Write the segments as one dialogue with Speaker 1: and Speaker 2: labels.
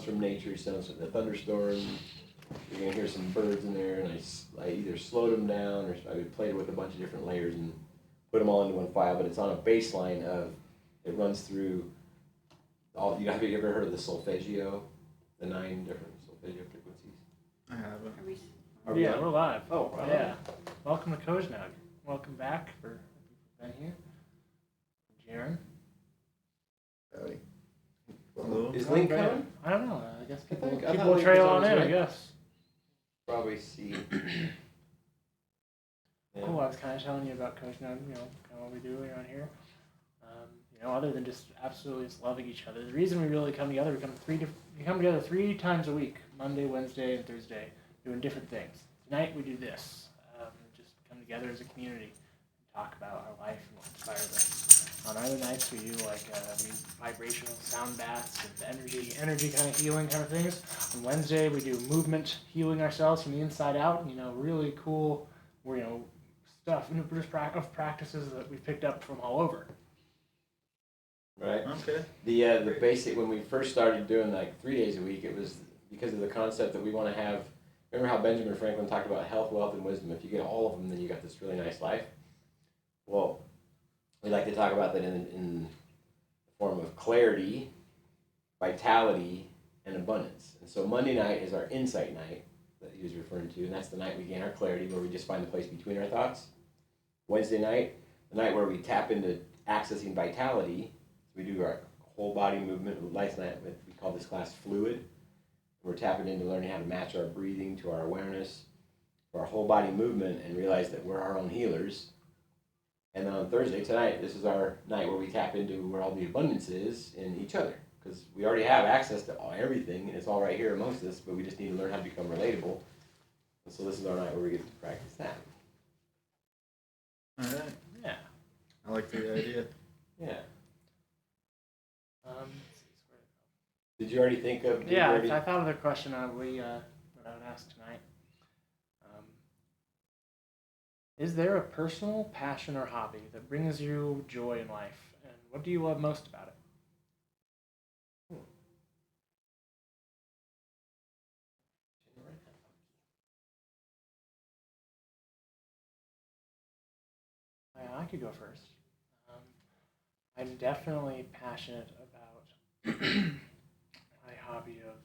Speaker 1: from nature, sounds from the thunderstorm. You're gonna hear some birds in there, and I either slowed them down or I played with a bunch of different layers and put them all into one file. But it's on a baseline of it runs through all. Have you ever heard of the solfeggio? The 9 different solfeggio frequencies.
Speaker 2: I haven't.
Speaker 1: Are we
Speaker 3: Yeah,
Speaker 1: on?
Speaker 3: we're live.
Speaker 1: Oh, right.
Speaker 3: Yeah. Welcome to COZSNUG. Welcome back for if you've been here. Jaren.
Speaker 2: Howdy. Hello.
Speaker 1: Is Link
Speaker 3: Great.
Speaker 1: coming?
Speaker 3: I don't know. I guess
Speaker 1: I
Speaker 3: people
Speaker 1: thought
Speaker 3: will
Speaker 1: Link
Speaker 3: trail
Speaker 1: was on
Speaker 3: on
Speaker 1: his
Speaker 3: in, I
Speaker 1: way.
Speaker 3: guess.
Speaker 1: Probably see. Yeah.
Speaker 3: Cool. I was kind of telling you about COZSNUG, kind of what we do around here. Other than just absolutely just loving each other. The reason we really come together, we come together 3 times a week, Monday, Wednesday, and Thursday, doing different things. Tonight we do this. Just come together as a community and talk about our life and what inspires us. On other nights we do vibrational sound baths and energy kind of healing kind of things. On Wednesday we do movement healing ourselves from the inside out. Really cool, stuff, just practices that we've picked up from all over.
Speaker 1: Right.
Speaker 2: Okay.
Speaker 1: The basic, when we first started doing like 3 days a week, it was because of the concept that we want to have. Remember how Benjamin Franklin talked about health, wealth, and wisdom? If you get all of them, then you got this really nice life. Well, we like to talk about that in the form of clarity, vitality, and abundance. And so Monday night is our insight night that he was referring to, and that's the night we gain our clarity, where we just find the place between our thoughts. Wednesday night, the night where we tap into accessing vitality. We do our whole body movement. Last night we call this class fluid. We're tapping into learning how to match our breathing to our awareness, to our whole body movement, and realize that we're our own healers. And then on Thursday, tonight, this is our night where we tap into where all the abundance is in each other. Because we already have access to everything, and it's all right here amongst us, but we just need to learn how to become relatable. And so this is our night where we get to practice that.
Speaker 2: All right.
Speaker 3: Yeah.
Speaker 2: I like the idea.
Speaker 1: Yeah.
Speaker 3: Um,
Speaker 1: Did you already think of?
Speaker 3: Yeah, I thought of the question that I would ask tonight. Is there a personal passion or hobby that brings you joy in life, and what do you love most about it? I could go first. I'm definitely passionate about my hobby of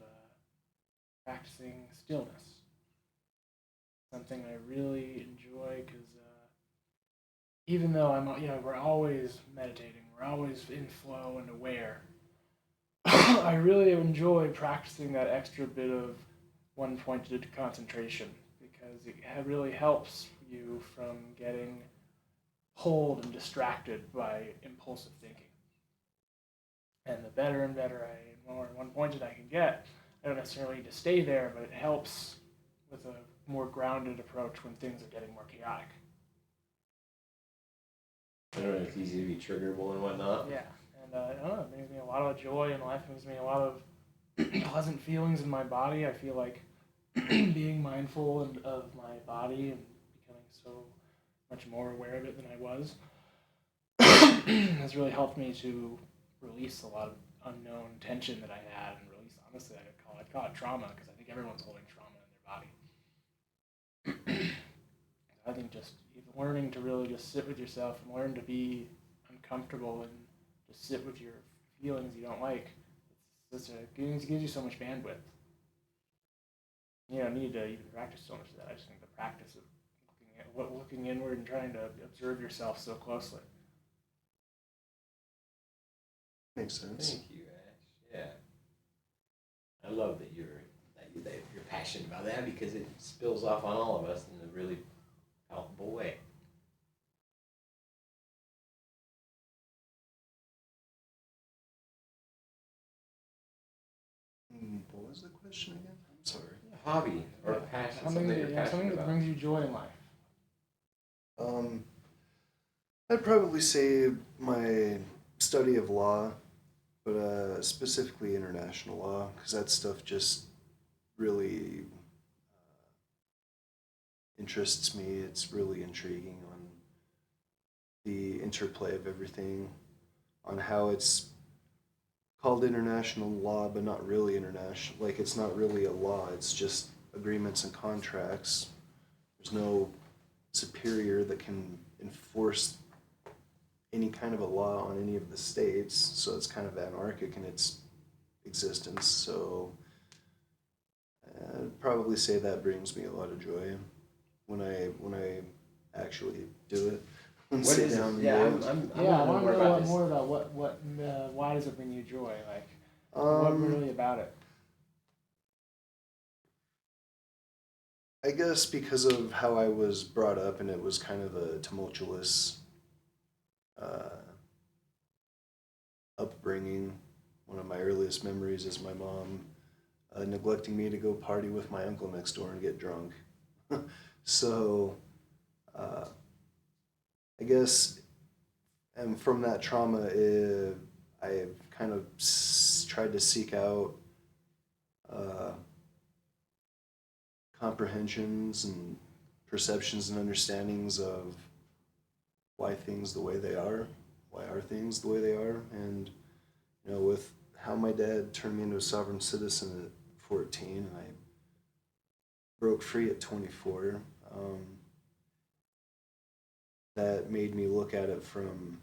Speaker 3: practicing stillness. Something I really enjoy because even though we're always meditating, we're always in flow and aware. I really enjoy practicing that extra bit of one-pointed concentration because it really helps you from getting pulled and distracted by impulsive thinking. And the better and better more one-pointed I can get, I don't necessarily need to stay there, but it helps with a more grounded approach when things are getting more chaotic.
Speaker 1: I don't know if it's easy to be triggerable and whatnot.
Speaker 3: Yeah, and I don't know, it brings me a lot of joy in life. It brings me a lot of pleasant feelings in my body. I feel like being mindful of my body and becoming so much more aware of it than I was has really helped me to release a lot of unknown tension that I had and release, honestly, I'd call it trauma, because I think everyone's holding trauma in their body. I think just even learning to really just sit with yourself and learn to be uncomfortable and just sit with your feelings you don't like, it gives you so much bandwidth. You don't need to even practice so much of that. I just think the practice of looking inward and trying to observe yourself so closely.
Speaker 2: Makes sense.
Speaker 1: Thank you, Ash. Yeah. I love that you're passionate about that, because it spills off on all of us in a really palpable way.
Speaker 2: What was the question again? I'm sorry.
Speaker 1: Hobby or passion, something that you're passionate
Speaker 3: something that
Speaker 1: about.
Speaker 3: brings you joy in life.
Speaker 2: I'd probably say my study of law, but specifically international law, because that stuff just really interests me. It's really intriguing on the interplay of everything, on how it's called international law, but not really international. Like, it's not really a law, it's just agreements and contracts. There's no superior that can enforce any kind of a law on any of the states, so it's kind of anarchic in its existence. So I'd probably say that brings me a lot of joy when I actually do it and
Speaker 1: What
Speaker 2: sit
Speaker 1: is it?
Speaker 2: down and
Speaker 1: Yeah,
Speaker 2: do it.
Speaker 1: I
Speaker 3: Yeah, I
Speaker 1: want to
Speaker 3: want
Speaker 1: know
Speaker 3: to know
Speaker 1: this.
Speaker 3: more about why does it bring you joy? Like, what really about it?
Speaker 2: I guess because of how I was brought up, and it was kind of a tumultuous uh, upbringing. One of my earliest memories is my mom neglecting me to go party with my uncle next door and get drunk. So I guess, and from that trauma, I kind of tried to seek out uh, comprehensions and perceptions and understandings of why things the way they are, why are things the way they are, and with how my dad turned me into a sovereign citizen at 14, and I broke free at 24. That made me look at it from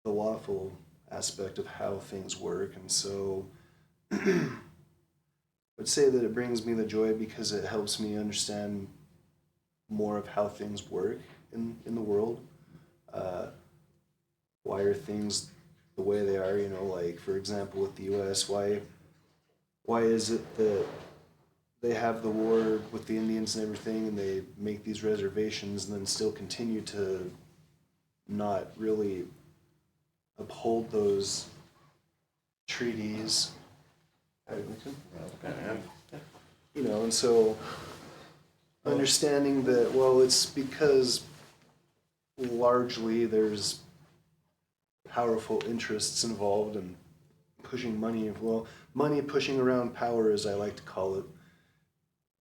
Speaker 2: the lawful aspect of how things work, and so I would say that it brings me the joy because it helps me understand more of how things work in the world. Why are things the way they are? Like, for example, with the U.S., why is it that they have the war with the Indians and everything, and they make these reservations and then still continue to not really uphold those treaties? And so understanding that, well, it's because largely there's powerful interests involved and pushing money, money pushing around power, as I like to call it,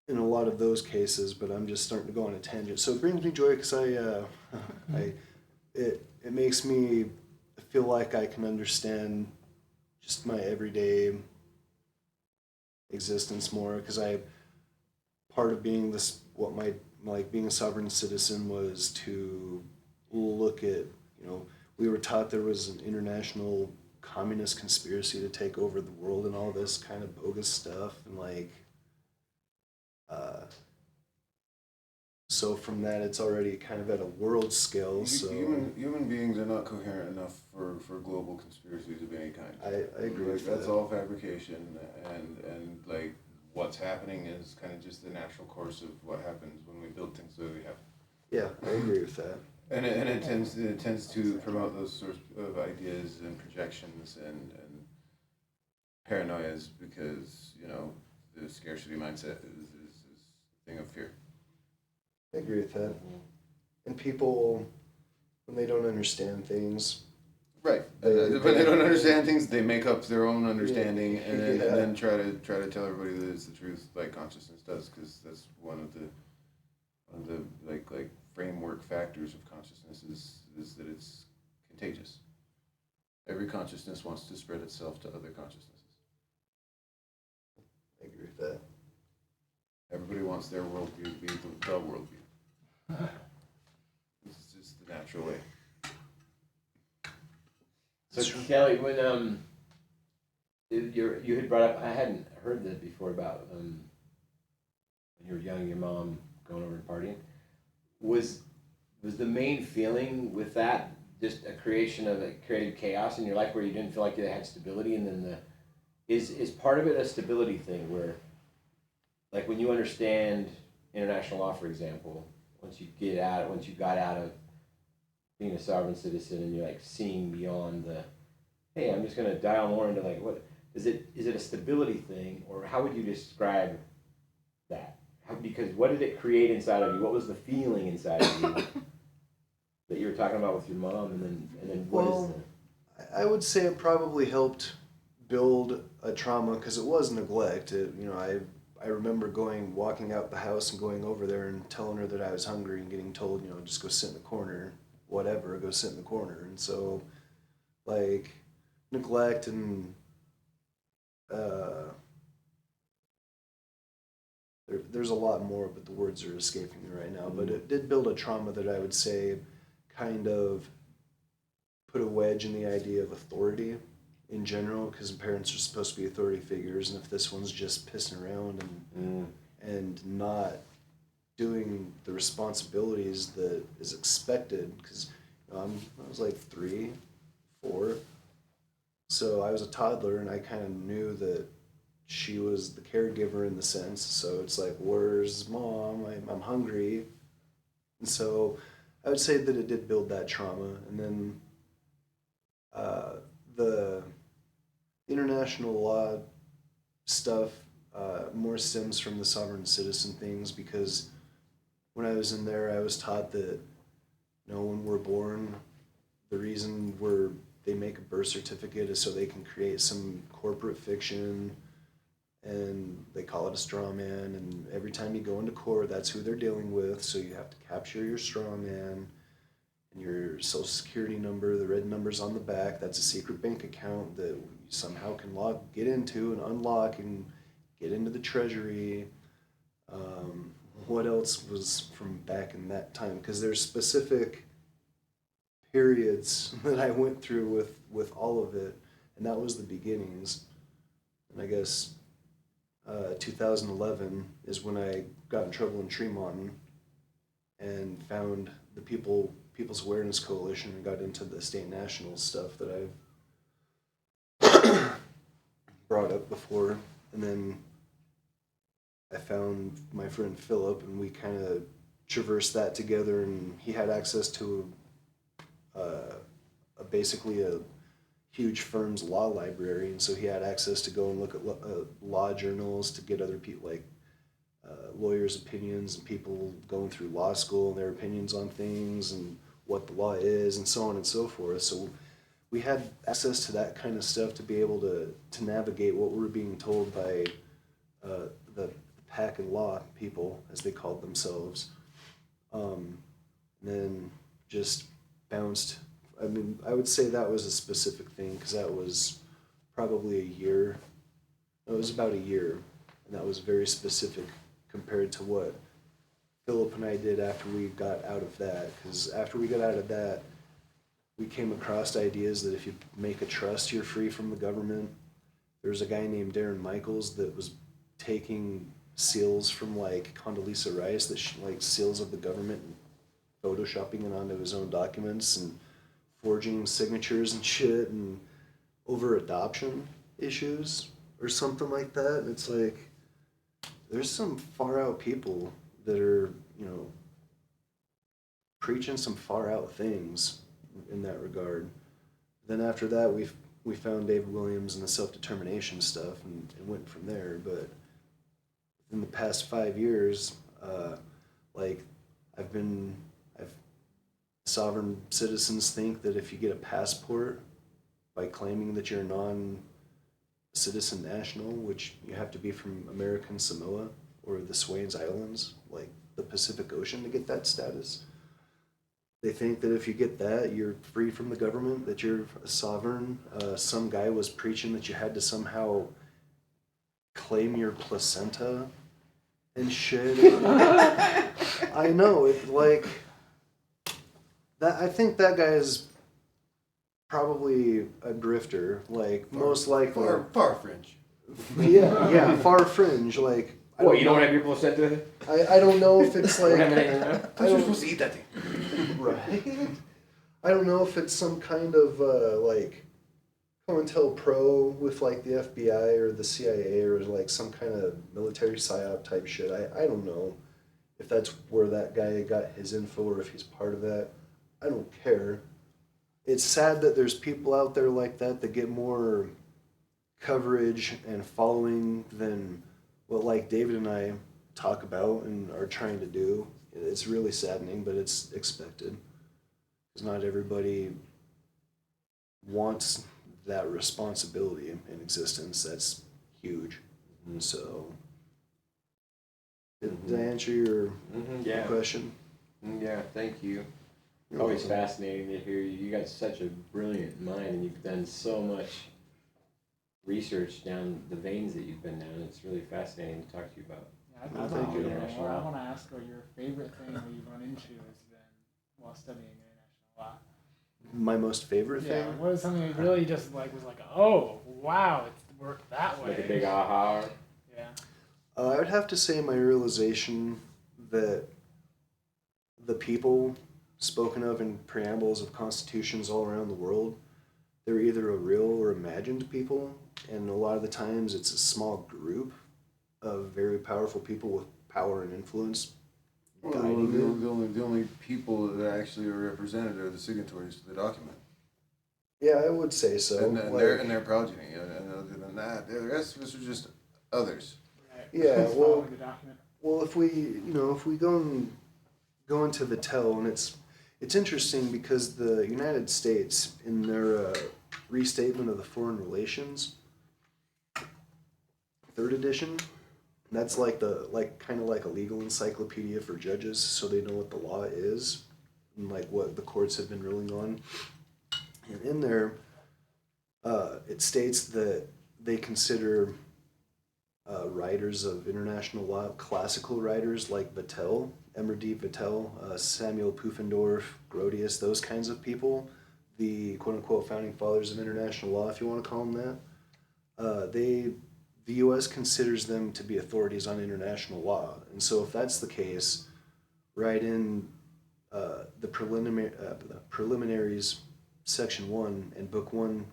Speaker 2: in a lot of those cases. But I'm just starting to go on a tangent. So it brings me joy because it makes me feel like I can understand just my everyday existence more, because part of being this, being a sovereign citizen was to look at, we were taught there was an international communist conspiracy to take over the world and all this kind of bogus stuff, and so from that it's already kind of at a world scale. So
Speaker 4: human beings are not coherent enough for global conspiracies of any kind.
Speaker 2: I agree with
Speaker 4: That's
Speaker 2: that.
Speaker 4: all fabrication, and like what's happening is kind of just the natural course of what happens when we build things the way we have.
Speaker 2: Yeah, I agree with that.
Speaker 4: And it tends to promote those sorts of ideas and projections and paranoias, because the scarcity mindset is a thing of fear.
Speaker 2: I agree with that. And people, when they don't understand things,
Speaker 4: right, when they don't understand things, they make up their own understanding,
Speaker 2: Yeah.
Speaker 4: and then try to tell everybody that it's the truth, like consciousness does, because that's one of the like framework factors of consciousness is that it's contagious. Every consciousness wants to spread itself to other consciousnesses.
Speaker 2: I agree with that.
Speaker 4: Everybody wants their worldview to be the worldview. It's just the natural way.
Speaker 1: So Kelly, when you had brought up, I hadn't heard that before about when you were young, your mom going over and partying. Was the main feeling with that just a creation of created chaos in your life where you didn't feel like you had stability, and then is part of it a stability thing where, like, when you understand international law, for example, once you got out of being a sovereign citizen and you're like seeing beyond the, hey, I'm just gonna dial more into like what is it a stability thing, or how would you describe that? Because what did it create inside of you? What was the feeling inside of you that you were talking about with your mom, and then what is the...
Speaker 2: I would say it probably helped build a trauma because it was neglect. I remember walking out the house and going over there and telling her that I was hungry and getting told, just go sit in the corner, whatever, go sit in the corner. And so, like, neglect and there's a lot more, but the words are escaping me right now. But it did build a trauma that I would say kind of put a wedge in the idea of authority in general, because parents are supposed to be authority figures, and if this one's just pissing around and not doing the responsibilities that is expected, because I was like 3, 4, so I was a toddler, and I kind of knew that she was the caregiver in the sense. So it's like, where's mom? I'm hungry, and so I would say that it did build that trauma, and then the international law stuff more stems from the sovereign citizen things, because when I was in there, I was taught that when we're born, the reason they make a birth certificate is so they can create some corporate fiction, and they call it a straw man, and every time you go into court, that's who they're dealing with, so you have to capture your straw man and your social security number, the red numbers on the back, that's a secret bank account that you somehow can get into and unlock and get into the treasury. What else was from back in that time? Because there's specific periods that I went through with all of it, and that was the beginnings. And I guess 2011 is when I got in trouble in Tremont and found the People's Awareness Coalition and got into the state national stuff that I've brought up before. And then I found my friend Philip, and we kind of traversed that together, and he had access to basically a huge firm's law library, and so he had access to go and look at law journals to get other people, like lawyers' opinions and people going through law school and their opinions on things and what the law is and so on and so forth. So we had access to that kind of stuff to be able to navigate what we were being told by the pack and law people, as they called themselves. And then just bounced. I mean, I would say that was a specific thing, because that was probably a year. It was about a year, and that was very specific compared to what Philip and I did after we got out of that. Because after we got out of that, we came across ideas that if you make a trust, you're free from the government. There was a guy named Darren Michaels that was taking seals from like Condoleezza Rice, like seals of the government, and photoshopping it onto his own documents and forging signatures and shit, and over adoption issues or something like that. And it's like, there's some far out people that are, preaching some far out things in that regard. Then after that, we found David Williams and the self-determination stuff, and went from there. But in the past 5 years, sovereign citizens think that if you get a passport by claiming that you're a non-citizen national, which you have to be from American Samoa or the Swains Islands, like the Pacific Ocean, to get that status. They think that if you get that, you're free from the government, that you're a sovereign. Some guy was preaching that you had to somehow claim your placenta and shit. I know, that. I think that guy is probably a grifter, most likely.
Speaker 4: Far fringe.
Speaker 2: Yeah, far fringe.
Speaker 1: You don't have your placenta?
Speaker 2: I don't know if it's like.
Speaker 4: You're supposed to eat that thing.
Speaker 2: Right? I don't know if it's some kind of COINTELPRO with the FBI or the CIA or some kind of military psyop type shit. I don't know if that's where that guy got his info or if he's part of that. I don't care. It's sad that there's people out there like that get more coverage and following than what David and I talk about and are trying to do. It's really saddening, but it's expected. Because not everybody wants that responsibility in existence. That's huge. And so, did I answer your question?
Speaker 1: Yeah, thank you. It's always fascinating to hear you. You got such a brilliant mind, and you've done so much research down the veins that you've been down. It's really fascinating to talk to you about.
Speaker 3: Yeah,
Speaker 2: Well,
Speaker 3: I'd
Speaker 2: thank
Speaker 3: like to
Speaker 2: you.
Speaker 3: hear
Speaker 1: International
Speaker 3: more. I
Speaker 1: law.
Speaker 3: want to ask what your favorite thing that you've run into has been while studying international law.
Speaker 2: My most favorite
Speaker 3: Yeah,
Speaker 2: thing?
Speaker 3: what is something that really just like was like, oh wow, it's worked that way.
Speaker 1: Like a big aha.
Speaker 3: Yeah.
Speaker 2: I would have to say my realization that the people spoken of in preambles of constitutions all around the world, they're either a real or imagined people, and a lot of the times it's a small group of very powerful people with power and influence
Speaker 4: Well,
Speaker 2: guiding it.
Speaker 4: the only people that actually are represented are the signatories to the document.
Speaker 2: Yeah, I would say so.
Speaker 4: And
Speaker 2: Like,
Speaker 4: their progeny. And other than that, the rest of us are just others.
Speaker 3: Right.
Speaker 2: Yeah,
Speaker 3: Just
Speaker 2: well-
Speaker 3: following the document.
Speaker 2: well, if we go into the tell, and it's interesting because the United States, in their restatement of the Foreign Relations, third edition, that's like kind of like a legal encyclopedia for judges, so they know what the law is and like what the courts have been ruling on. And in there, it states that they consider writers of international law classical writers like Vattel, Emerdy Vattel, Samuel Pufendorf, Grotius, those kinds of people, the quote-unquote founding fathers of international law, if you want to call them that. The U.S. considers them to be authorities on international law, and so if that's the case, right in the preliminaries, section 1 and book 1,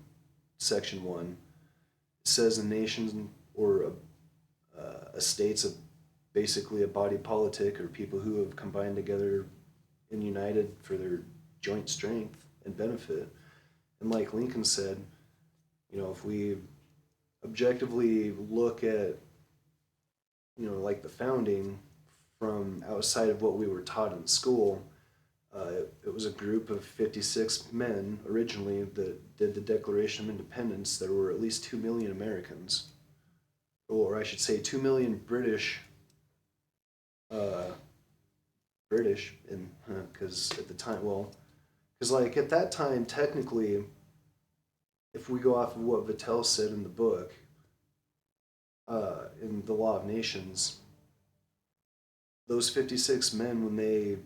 Speaker 2: section 1, it says a nation or a state's basically a body politic, or people who have combined together and united for their joint strength and benefit. And like Lincoln said, if we objectively look at, like the founding from outside of what we were taught in school, it was a group of 56 men originally that did the Declaration of Independence. There were at least 2 million Americans, or I should say 2 million British, because at the time, because like at that time, technically, if we go off of what Vattel said in the book, in the Law of Nations, those 56 men, when they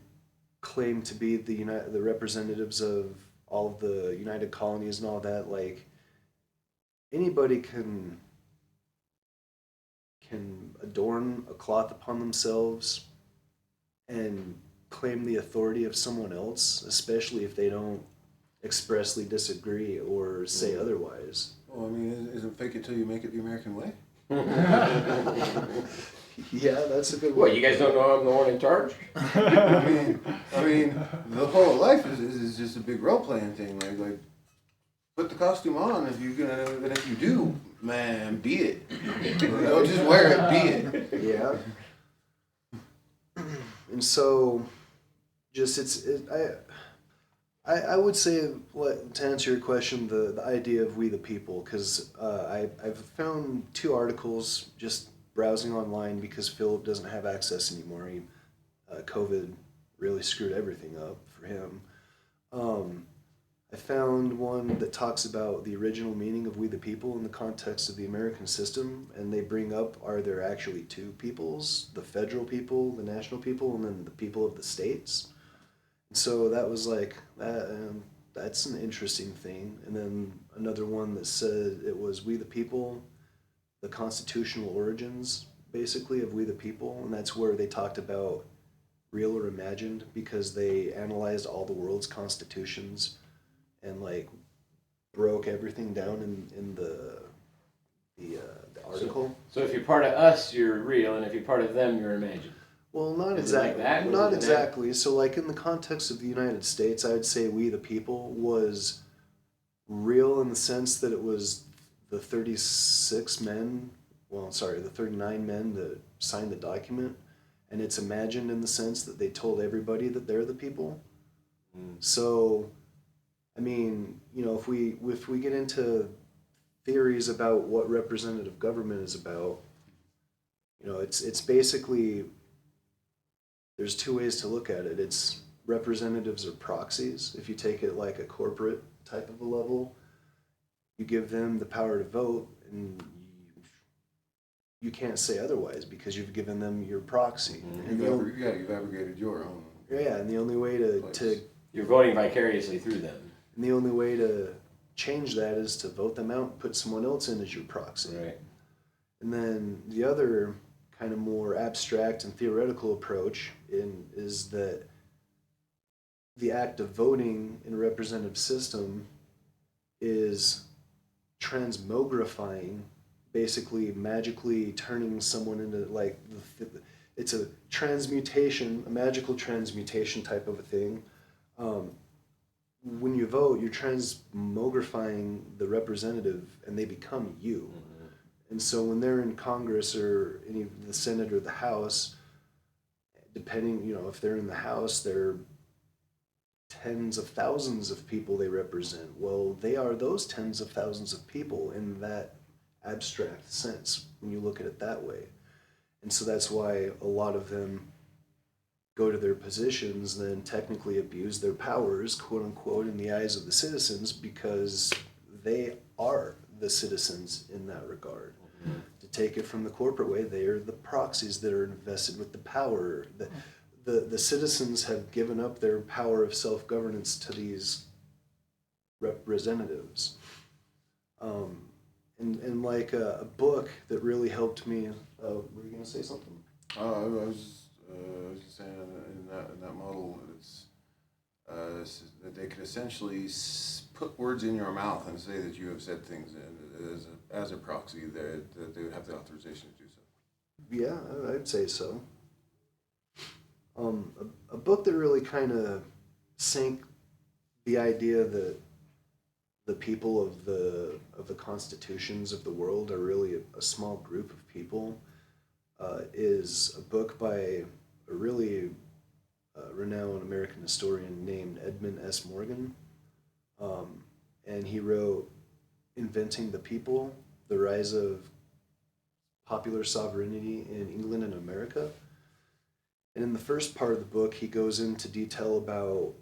Speaker 2: claimed to be the representatives of all of the United Colonies and all that, like anybody can adorn a cloth upon themselves and claim the authority of someone else, especially if they don't expressly disagree or say otherwise.
Speaker 4: Well, I mean, isn't fake it till you make it the American way?
Speaker 2: Yeah, that's a good
Speaker 1: What,
Speaker 2: one.
Speaker 1: you guys don't know I'm the one in charge?
Speaker 4: I mean, the whole life is just a big role playing thing. Like, put the costume on if you can, and if you do, man, be it. Don't just wear it, be it.
Speaker 2: Yeah. And so, just I would say, to answer your question, the idea of we the people, because I've found 2 articles just browsing online because Philip doesn't have access anymore. COVID really screwed everything up for him. I found one that talks about the original meaning of we the people in the context of the American system, and they bring up, are there actually 2 peoples, the federal people, the national people, and then the people of the states? So that was like, that's an interesting thing. And then another one that said it was we the people, the constitutional origins, basically, of we the people, and that's where they talked about real or imagined, because they analyzed all the world's constitutions and like broke everything down in the article.
Speaker 1: So if you're part of us, you're real, and if you're part of them, you're imagined.
Speaker 2: Well, not
Speaker 1: Is it like
Speaker 2: exactly.
Speaker 1: that? Was
Speaker 2: Not
Speaker 1: it
Speaker 2: exactly. So, like in the context of the United States, I would say "we the people" was real in the sense that it was the 36 men. Well, sorry, the 39 men that signed the document, and it's imagined in the sense that they told everybody that they're the people. So, I mean, if we get into theories about what representative government is about, it's basically, there's 2 ways to look at it. It's representatives are proxies. If you take it like a corporate type of a level, you give them the power to vote, and you can't say otherwise because you've given them your proxy. And
Speaker 4: You've abrogated your own.
Speaker 2: yeah, and the only way to
Speaker 1: You're voting vicariously through them.
Speaker 2: and the only way to change that is to vote them out and put someone else in as your proxy.
Speaker 1: Right.
Speaker 2: And then the other kind of more abstract and theoretical approach is that the act of voting in a representative system is transmogrifying, basically magically turning someone into like, it's a transmutation, a magical transmutation type of a thing. When you vote, you're transmogrifying the representative and they become you. Mm-hmm. And so when they're in Congress or any of the Senate or the House, depending, if they're in the House, they're tens of thousands of people they represent. Well, they are those tens of thousands of people in that abstract sense when you look at it that way. And so that's why a lot of them go to their positions, then technically abuse their powers, quote unquote, in the eyes of the citizens, because they are the citizens in that regard. Mm-hmm. To take it from the corporate way, they are the proxies that are invested with the power. The citizens have given up their power of self-governance to these representatives. And like a book that really helped me, were you going to say something?
Speaker 4: I was just saying in that model, it's that they could essentially put words in your mouth and say that you have said things as a proxy, that they would have the authorization to do so.
Speaker 2: Yeah, I'd say so. A book that really kind of sank the idea that the people of the constitutions of the world are really a small group of people is a book by a really renowned American historian named Edmund S. Morgan. And he wrote Inventing the People, The Rise of Popular Sovereignty in England and America. And in the first part of the book, he goes into detail about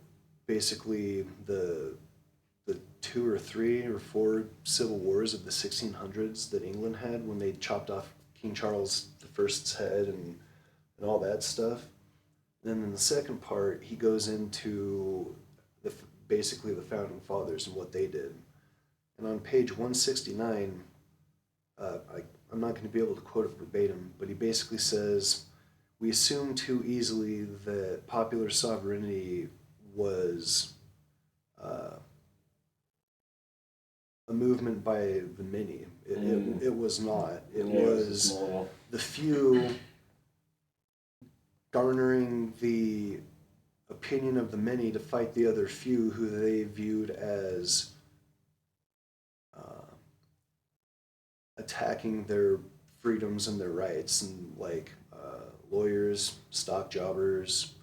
Speaker 2: basically the 2 or 3 or 4 civil wars of the 1600s that England had when they chopped off King Charles I's head and all that stuff. Then in the second part, he goes into basically the founding fathers and what they did. And on page 169, I'm not going to be able to quote it verbatim, but he basically says, "We assume too easily that popular sovereignty was a movement by the many. It was not. It was the few garnering the opinion of the many to fight the other few who they viewed as attacking their freedoms and their rights, and like lawyers, stock jobbers,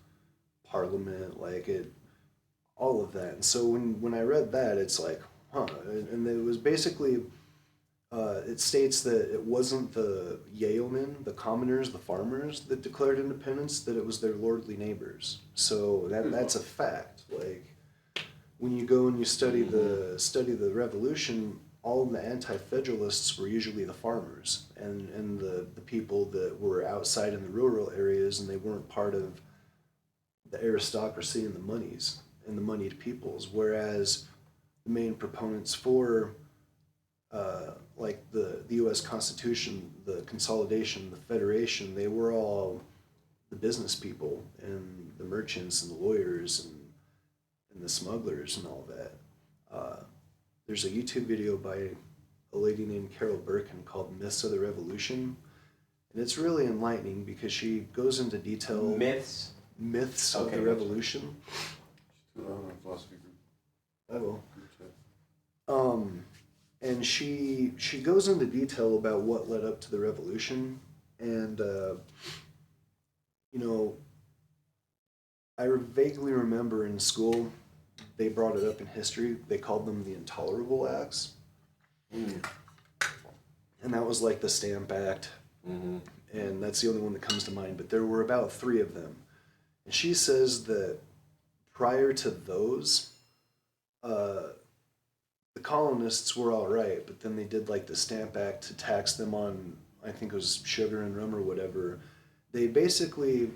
Speaker 2: parliament, all of that." And so when I read that, it's like, huh. And it was basically, it states that it wasn't the yeomen, the commoners, the farmers that declared independence, that it was their lordly neighbors. So that's a fact. Like, when you go and you study the Revolution, all of the anti-federalists were usually the farmers and the people that were outside in the rural areas, and they weren't part of the aristocracy and the monies and the moneyed peoples. Whereas the main proponents for like the U.S. Constitution, the consolidation, the federation, they were all the business people and the merchants and the lawyers and the smugglers and all that. There's a YouTube video by a lady named Carol Birkin called Myths of the Revolution. And it's really enlightening because she goes into detail.
Speaker 1: Myths
Speaker 2: of the Revolution.
Speaker 4: Philosophy group.
Speaker 2: I will. And she goes into detail about what led up to the revolution. And, I vaguely remember in school, they brought it up in history. They called them the Intolerable Acts. Mm. And that was like the Stamp Act. Mm-hmm. And that's the only one that comes to mind. But there were about 3 of them. And she says that prior to those, the colonists were all right, but then they did like the Stamp Act to tax them on, I think it was sugar and rum or whatever. They basically,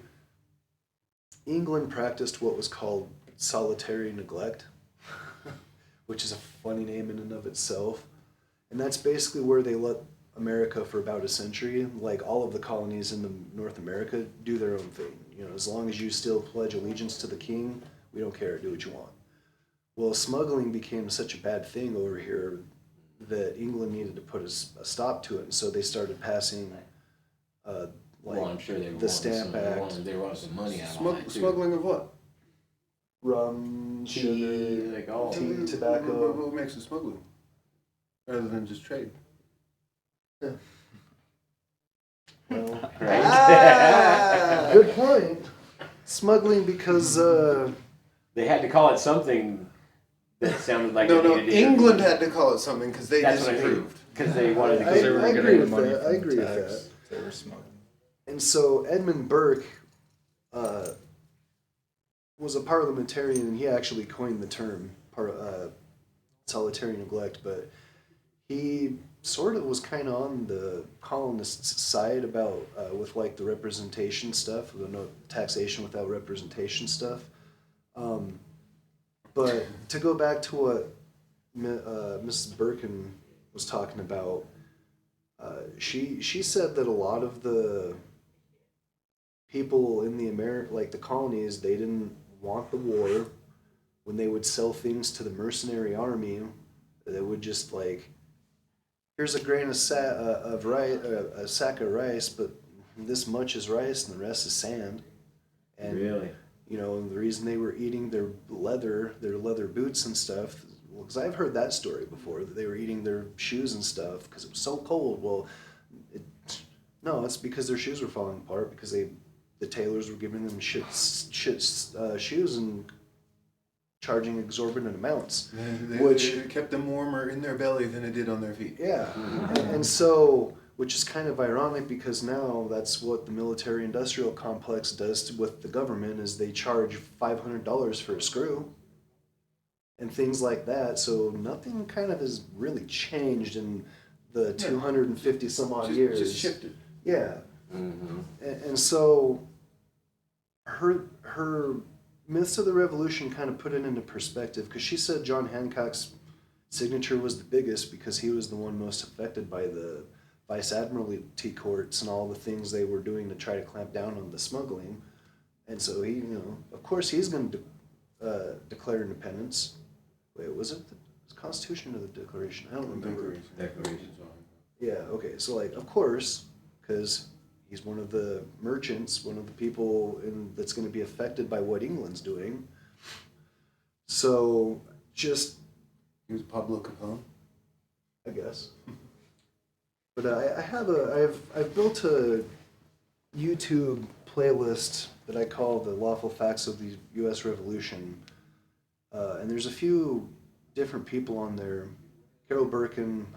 Speaker 2: England practiced what was called solitary neglect, which is a funny name in and of itself. And that's basically where they let America for about a century, like all of the colonies in the North America, do their own thing. You know, as long as you still pledge allegiance to the king, we don't care, do what you want. Well, smuggling became such a bad thing over here that England needed to put a stop to it, and so they started passing like
Speaker 1: Well, I'm sure they
Speaker 2: the Stamp Act,
Speaker 1: They wanted some money out of it too.
Speaker 4: Smuggling of what?
Speaker 2: rum,
Speaker 1: Tea,
Speaker 2: sugar,
Speaker 1: like all.
Speaker 2: tea, tobacco.
Speaker 4: What makes it smuggling? Rather than just trade.
Speaker 2: Well,
Speaker 1: Right.
Speaker 2: ah, good point. Smuggling because
Speaker 1: They had to call it something that sounded like
Speaker 4: No,
Speaker 1: they
Speaker 4: no.
Speaker 1: needed to
Speaker 4: England had to call it something because they
Speaker 1: That's what I mean.
Speaker 4: disapproved.
Speaker 1: Because they wanted to
Speaker 2: I
Speaker 1: get
Speaker 2: agree
Speaker 1: rid of
Speaker 2: with
Speaker 1: it.
Speaker 2: that. I agree with that.
Speaker 5: They were smuggling.
Speaker 2: And so Edmund Burke was a parliamentarian, and he actually coined the term solitary neglect, but he sort of was kind of on the colonists' side about with like the representation stuff, the no taxation without representation stuff. But to go back to what Mrs. Birkin was talking about, she said that a lot of the people in the like the colonies, they didn't want the war. When they would sell things to the mercenary army, they would just like, here's a grain of rice, a sack of rice, but this much is rice and the rest is sand. And
Speaker 1: Really?
Speaker 2: you know, the reason they were eating their leather boots and stuff, because I've heard that story before, that they were eating their shoes and stuff because it was so cold. Well, no, it's because their shoes were falling apart because the tailors were giving them shit shoes and charging exorbitant amounts. Which
Speaker 4: it kept them warmer in their belly than it did on their feet.
Speaker 2: yeah, and so, which is kind of ironic because now that's what the military-industrial complex does with the government, is they charge $500 for a screw and things like that. So nothing kind of has really changed in the 250 some odd years.
Speaker 4: Just shifted.
Speaker 2: Yeah,
Speaker 1: Mm-hmm.
Speaker 2: and so her Myths of the Revolution kind of put it into perspective, because she said John Hancock's signature was the biggest because he was the one most affected by the Vice Admiralty courts and all the things they were doing to try to clamp down on the smuggling. And so he, of course he's going to declare independence. Wait, was it the Constitution or the Declaration? I don't remember.
Speaker 1: Declaration.
Speaker 2: Yeah, okay, so like, of course, because he's one of the merchants, one of the people that's going to be affected by what England's doing. So just,
Speaker 4: He was Pablo Capone.
Speaker 2: I guess. But I've built a YouTube playlist that I call the Lawful Facts of the U.S. Revolution, and there's a few different people on there. Carol Birkin,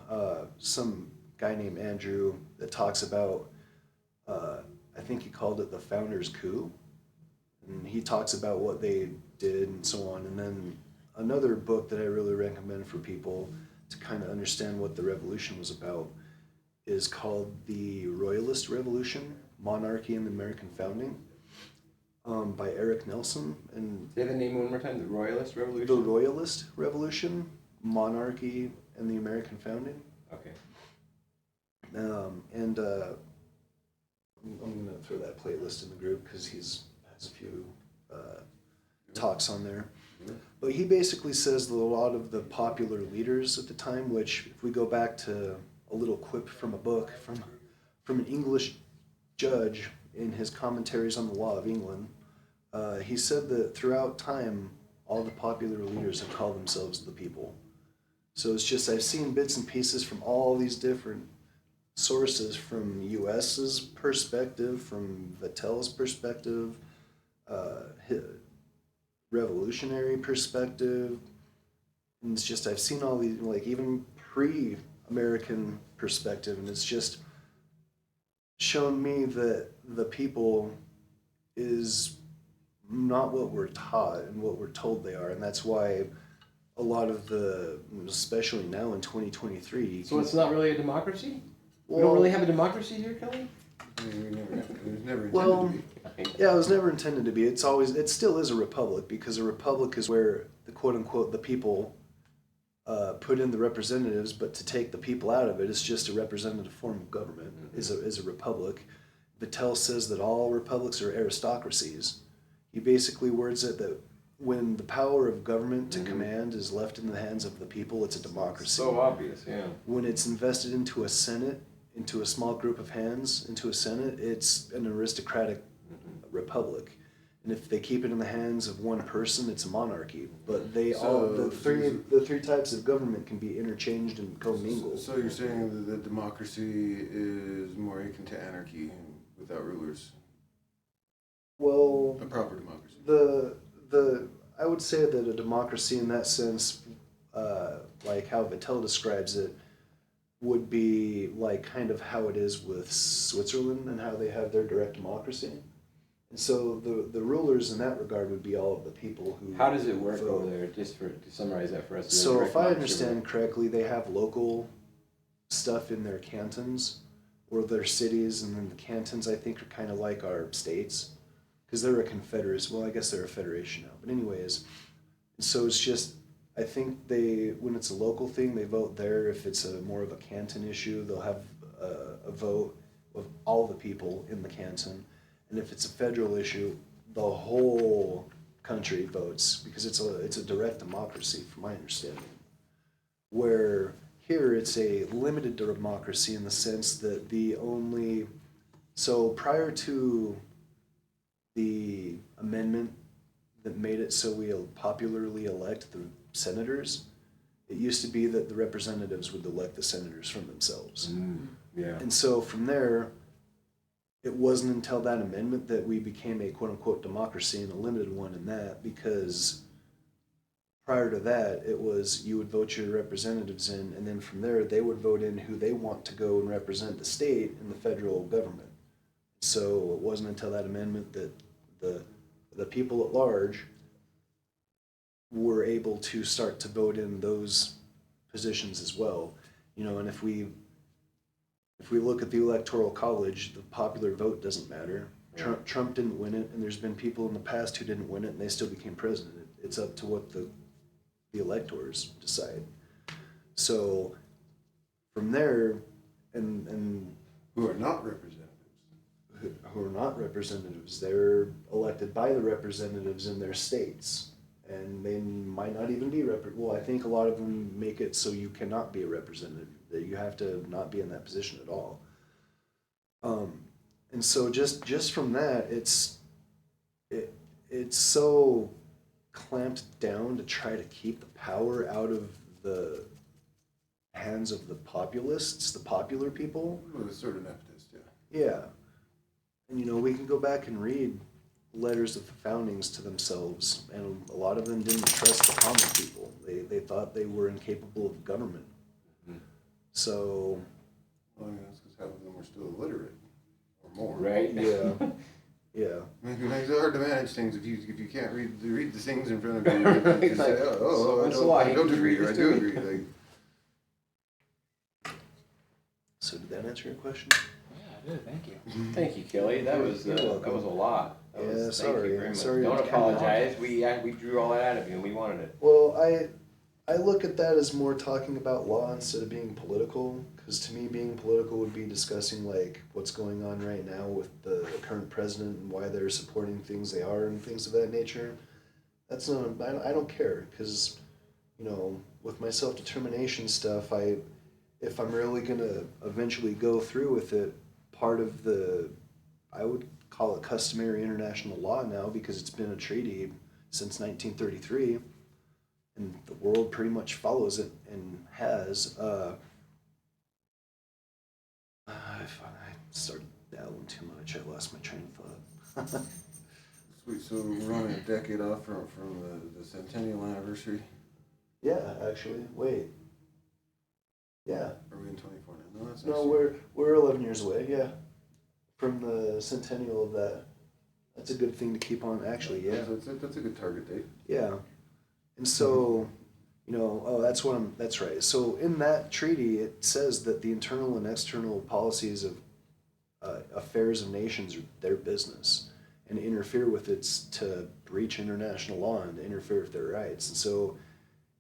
Speaker 2: some guy named Andrew that talks about, I think he called it the Founders' Coup, and he talks about what they did and so on. And then another book that I really recommend for people to kind of understand what the revolution was about is called The Royalist Revolution, Monarchy and the American Founding, by Eric Nelson. And
Speaker 1: Say the name one more time, the Royalist Revolution?
Speaker 2: The Royalist Revolution, Monarchy and the American Founding.
Speaker 1: Okay.
Speaker 2: I'm going to throw that playlist in the group because has a few talks on there. But he basically says that a lot of the popular leaders at the time, which if we go back to a little quip from a book from an English judge in his commentaries on the law of England, he said that throughout time, all the popular leaders have called themselves the people. So it's just, I've seen bits and pieces from all these different sources, from US's perspective, from Vattel's perspective, revolutionary perspective. And it's just, I've seen all these, like even pre-American perspective, and it's just shown me that the people is not what we're taught and what we're told they are, and that's why a lot of especially now in 2023.
Speaker 1: So it's not really a democracy? We don't really have a democracy here, Kelly?
Speaker 4: I mean, it was never intended
Speaker 2: Well,
Speaker 4: to be.
Speaker 2: yeah, it was never intended to be. It still is a republic, because a republic is where the quote unquote the people put in the representatives, but to take the people out of it, it's just a representative form of government. Is a republic. Vattel says that all republics are aristocracies. He basically words it that when the power of government to command is left in the hands of the people, it's a democracy.
Speaker 1: So obvious, yeah.
Speaker 2: When it's invested into a Senate, into a small group of hands, into a Senate, it's an aristocratic republic. And if they keep it in the hands of one person, it's a monarchy. But the three types of government can be interchanged and commingled.
Speaker 4: So you're saying that democracy is more akin to anarchy without rulers?
Speaker 2: Well,
Speaker 4: A proper democracy.
Speaker 2: I would say that a democracy in that sense, like how Vattel describes it, would be like kind of how it is with Switzerland and how they have their direct democracy. And so the rulers in that regard would be all of the people who.
Speaker 1: How does it work
Speaker 2: vote.
Speaker 1: over there? Just to summarize that for us.
Speaker 2: So if I understand correctly, they have local stuff in their cantons or their cities, and then the cantons I think are kind of like our states, because they're a confederacy. Well, I guess they're a federation now. But anyways, so it's just I think when it's a local thing, they vote there. If it's a more of a canton issue, they'll have a vote of all the people in the canton. And if it's a federal issue, the whole country votes, because it's a direct democracy, from my understanding. Where here it's a limited democracy in the sense that so prior to the amendment that made it so we popularly elect the senators, it used to be that the representatives would elect the senators from themselves.
Speaker 1: Yeah.
Speaker 2: And so from there, it wasn't until that amendment that we became a quote unquote democracy, and a limited one in that, because prior to that, it was you would vote your representatives in, and then from there, they would vote in who they want to go and represent the state in the federal government. So it wasn't until that amendment that the people at large were able to start to vote in those positions as well. And if we look at the Electoral College, the popular vote doesn't matter.
Speaker 1: Yeah.
Speaker 2: Trump didn't win it, and there's been people in the past who didn't win it, and they still became president. It's up to what the electors decide. So from there, and
Speaker 4: Who are not representatives.
Speaker 2: who are not representatives, they're elected by the representatives in their states, and they might not even be well, I think a lot of them make it so you cannot be a representative, that you have to not be in that position at all. And so just from that, it's so clamped down to try to keep the power out of the hands of the populists, the popular people.
Speaker 4: Well, it's sort of nepotist, yeah.
Speaker 2: Yeah. And we can go back and read letters of the foundings to themselves, and a lot of them didn't trust the common people. They thought they were incapable of government. So.
Speaker 4: Well, I mean, that's because half of them were still illiterate, or more.
Speaker 1: Right?
Speaker 2: Yeah. Yeah.
Speaker 4: I mean, it's hard to manage things if you can't read the things in front of you. You just say, I don't agree, or I do agree. Like,
Speaker 2: So did that answer your question?
Speaker 3: Yeah, it did. Thank you.
Speaker 1: Thank you, Kelly. That was
Speaker 2: You're welcome.
Speaker 1: that was a lot. Thank you
Speaker 2: sorry.
Speaker 1: very much.
Speaker 2: Sorry
Speaker 1: Don't
Speaker 2: to
Speaker 1: apologize. We drew all that out of you, and we wanted it.
Speaker 2: Well, I look at that as more talking about law instead of being political, because to me being political would be discussing like what's going on right now with the current president and why they're supporting things they are and things of that nature. That's not, I don't care, because with my self-determination stuff, if I'm really gonna eventually go through with it, part of I would call it customary international law now, because it's been a treaty since 1933. And the world pretty much follows it and has. I started babbling too much. I lost my train of thought.
Speaker 4: sweet. So we're only a decade off from the centennial anniversary.
Speaker 2: Yeah, actually. Wait. Yeah.
Speaker 4: Are we in 24 now? No, that's
Speaker 2: No,
Speaker 4: next year.
Speaker 2: we're 11 years away. Yeah, from the centennial of that. That's a good thing to keep on, actually, yeah.
Speaker 4: That's a good target date.
Speaker 2: Yeah. And so, that's right. So in that treaty, it says that the internal and external policies of affairs of nations are their business, and interfere with it's to breach international law and to interfere with their rights. And so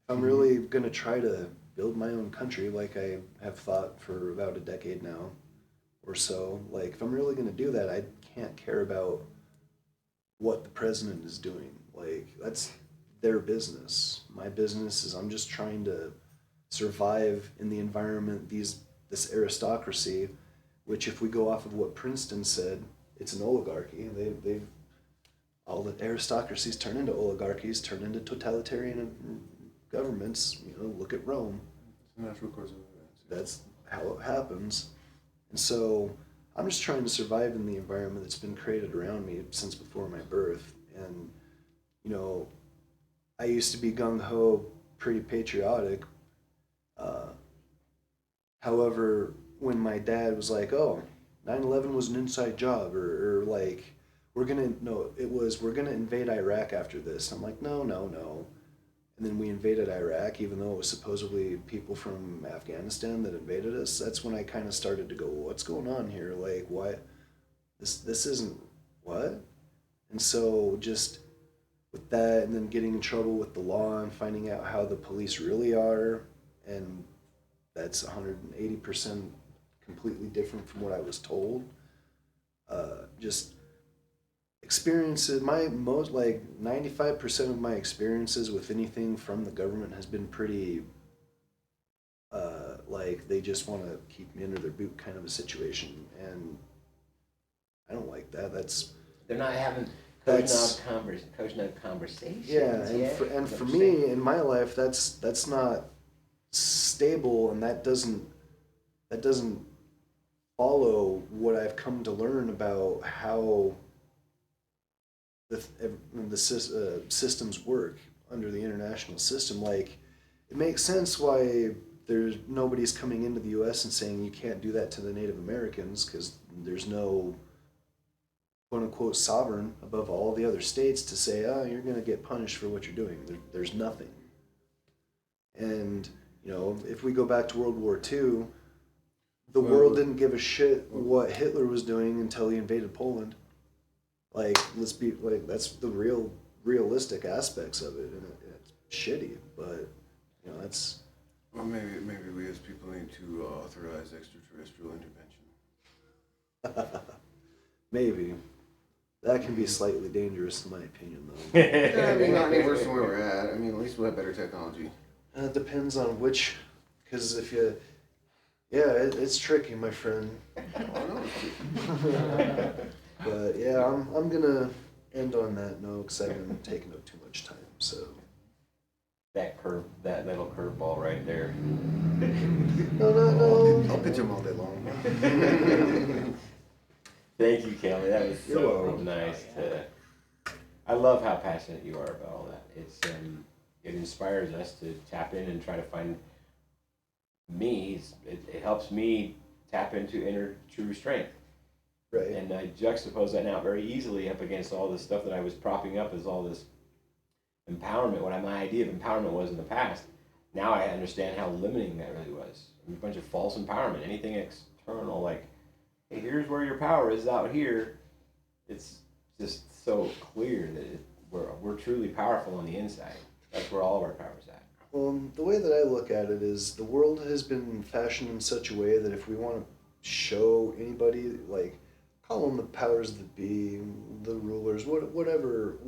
Speaker 2: if I'm really going to try to build my own country like I have thought for about a decade now or so, like if I'm really going to do that, I can't care about what the president is doing. Like that's their business. My business is I'm just trying to survive in the environment this aristocracy, which if we go off of what Princeton said, it's an oligarchy. They've all the aristocracies turn into oligarchies, turn into totalitarian governments. Look at Rome.
Speaker 4: It's a natural course of events.
Speaker 2: That's how it happens. And so I'm just trying to survive in the environment that's been created around me since before my birth. And, I used to be gung-ho, pretty patriotic. However, when my dad was like, oh, 9/11 was an inside job, or like, we're gonna invade Iraq after this. I'm like, no. And then we invaded Iraq, even though it was supposedly people from Afghanistan that invaded us. That's when I kind of started to go, what's going on here? Like, why? This isn't what? And so just with that, and then getting in trouble with the law and finding out how the police really are, and that's 180% completely different from what I was told. Just experiences, my most, like 95% of my experiences with anything from the government has been pretty like they just want to keep me under their boot kind of a situation, and I don't like that.
Speaker 1: They're not having
Speaker 2: That's-
Speaker 1: COZSNUG conversations.
Speaker 2: Yeah, and
Speaker 1: yet.
Speaker 2: for me in my life, that's not stable, and that doesn't follow what I've come to learn about how the systems work under the international system. Like, it makes sense why nobody's coming into the U.S. and saying you can't do that to the Native Americans, because there's no quote unquote sovereign above all the other states to say, oh, you're going to get punished for what you're doing. There's nothing. And if we go back to World War II, the world didn't give a shit what Hitler was doing until he invaded Poland. Like, let's be like, that's the realistic aspects of it, and it's shitty, but that's.
Speaker 4: Well, maybe we as people need to authorize extraterrestrial intervention.
Speaker 2: Maybe. That can be slightly dangerous, in my opinion, though.
Speaker 4: Yeah, I mean, not any worse than where we're at. I mean, at least we'll have better technology.
Speaker 2: It depends on which, because if you, it's tricky, my friend. But yeah, I'm gonna end on that note because I've been taking up too much time. So
Speaker 1: that little curveball right there.
Speaker 2: No.
Speaker 4: I'll pitch them all day long.
Speaker 1: Thank you, Kelly. That was
Speaker 2: You're
Speaker 1: so
Speaker 2: welcome.
Speaker 1: nice. I love how passionate you are about all that. It inspires us to tap in and try to find me. It helps me tap into inner true strength.
Speaker 2: Right.
Speaker 1: And I juxtapose that now very easily up against all the stuff that I was propping up as all this empowerment, what my idea of empowerment was in the past. Now I understand how limiting that really was. A bunch of false empowerment, anything external, like, hey, here's where your power is out here. It's just so clear that we're truly powerful on the inside. That's where all of our power's at.
Speaker 2: Well, the way that I look at it is the world has been fashioned in such a way that if we want to show anybody, like, call them the powers that be, the rulers, whatever,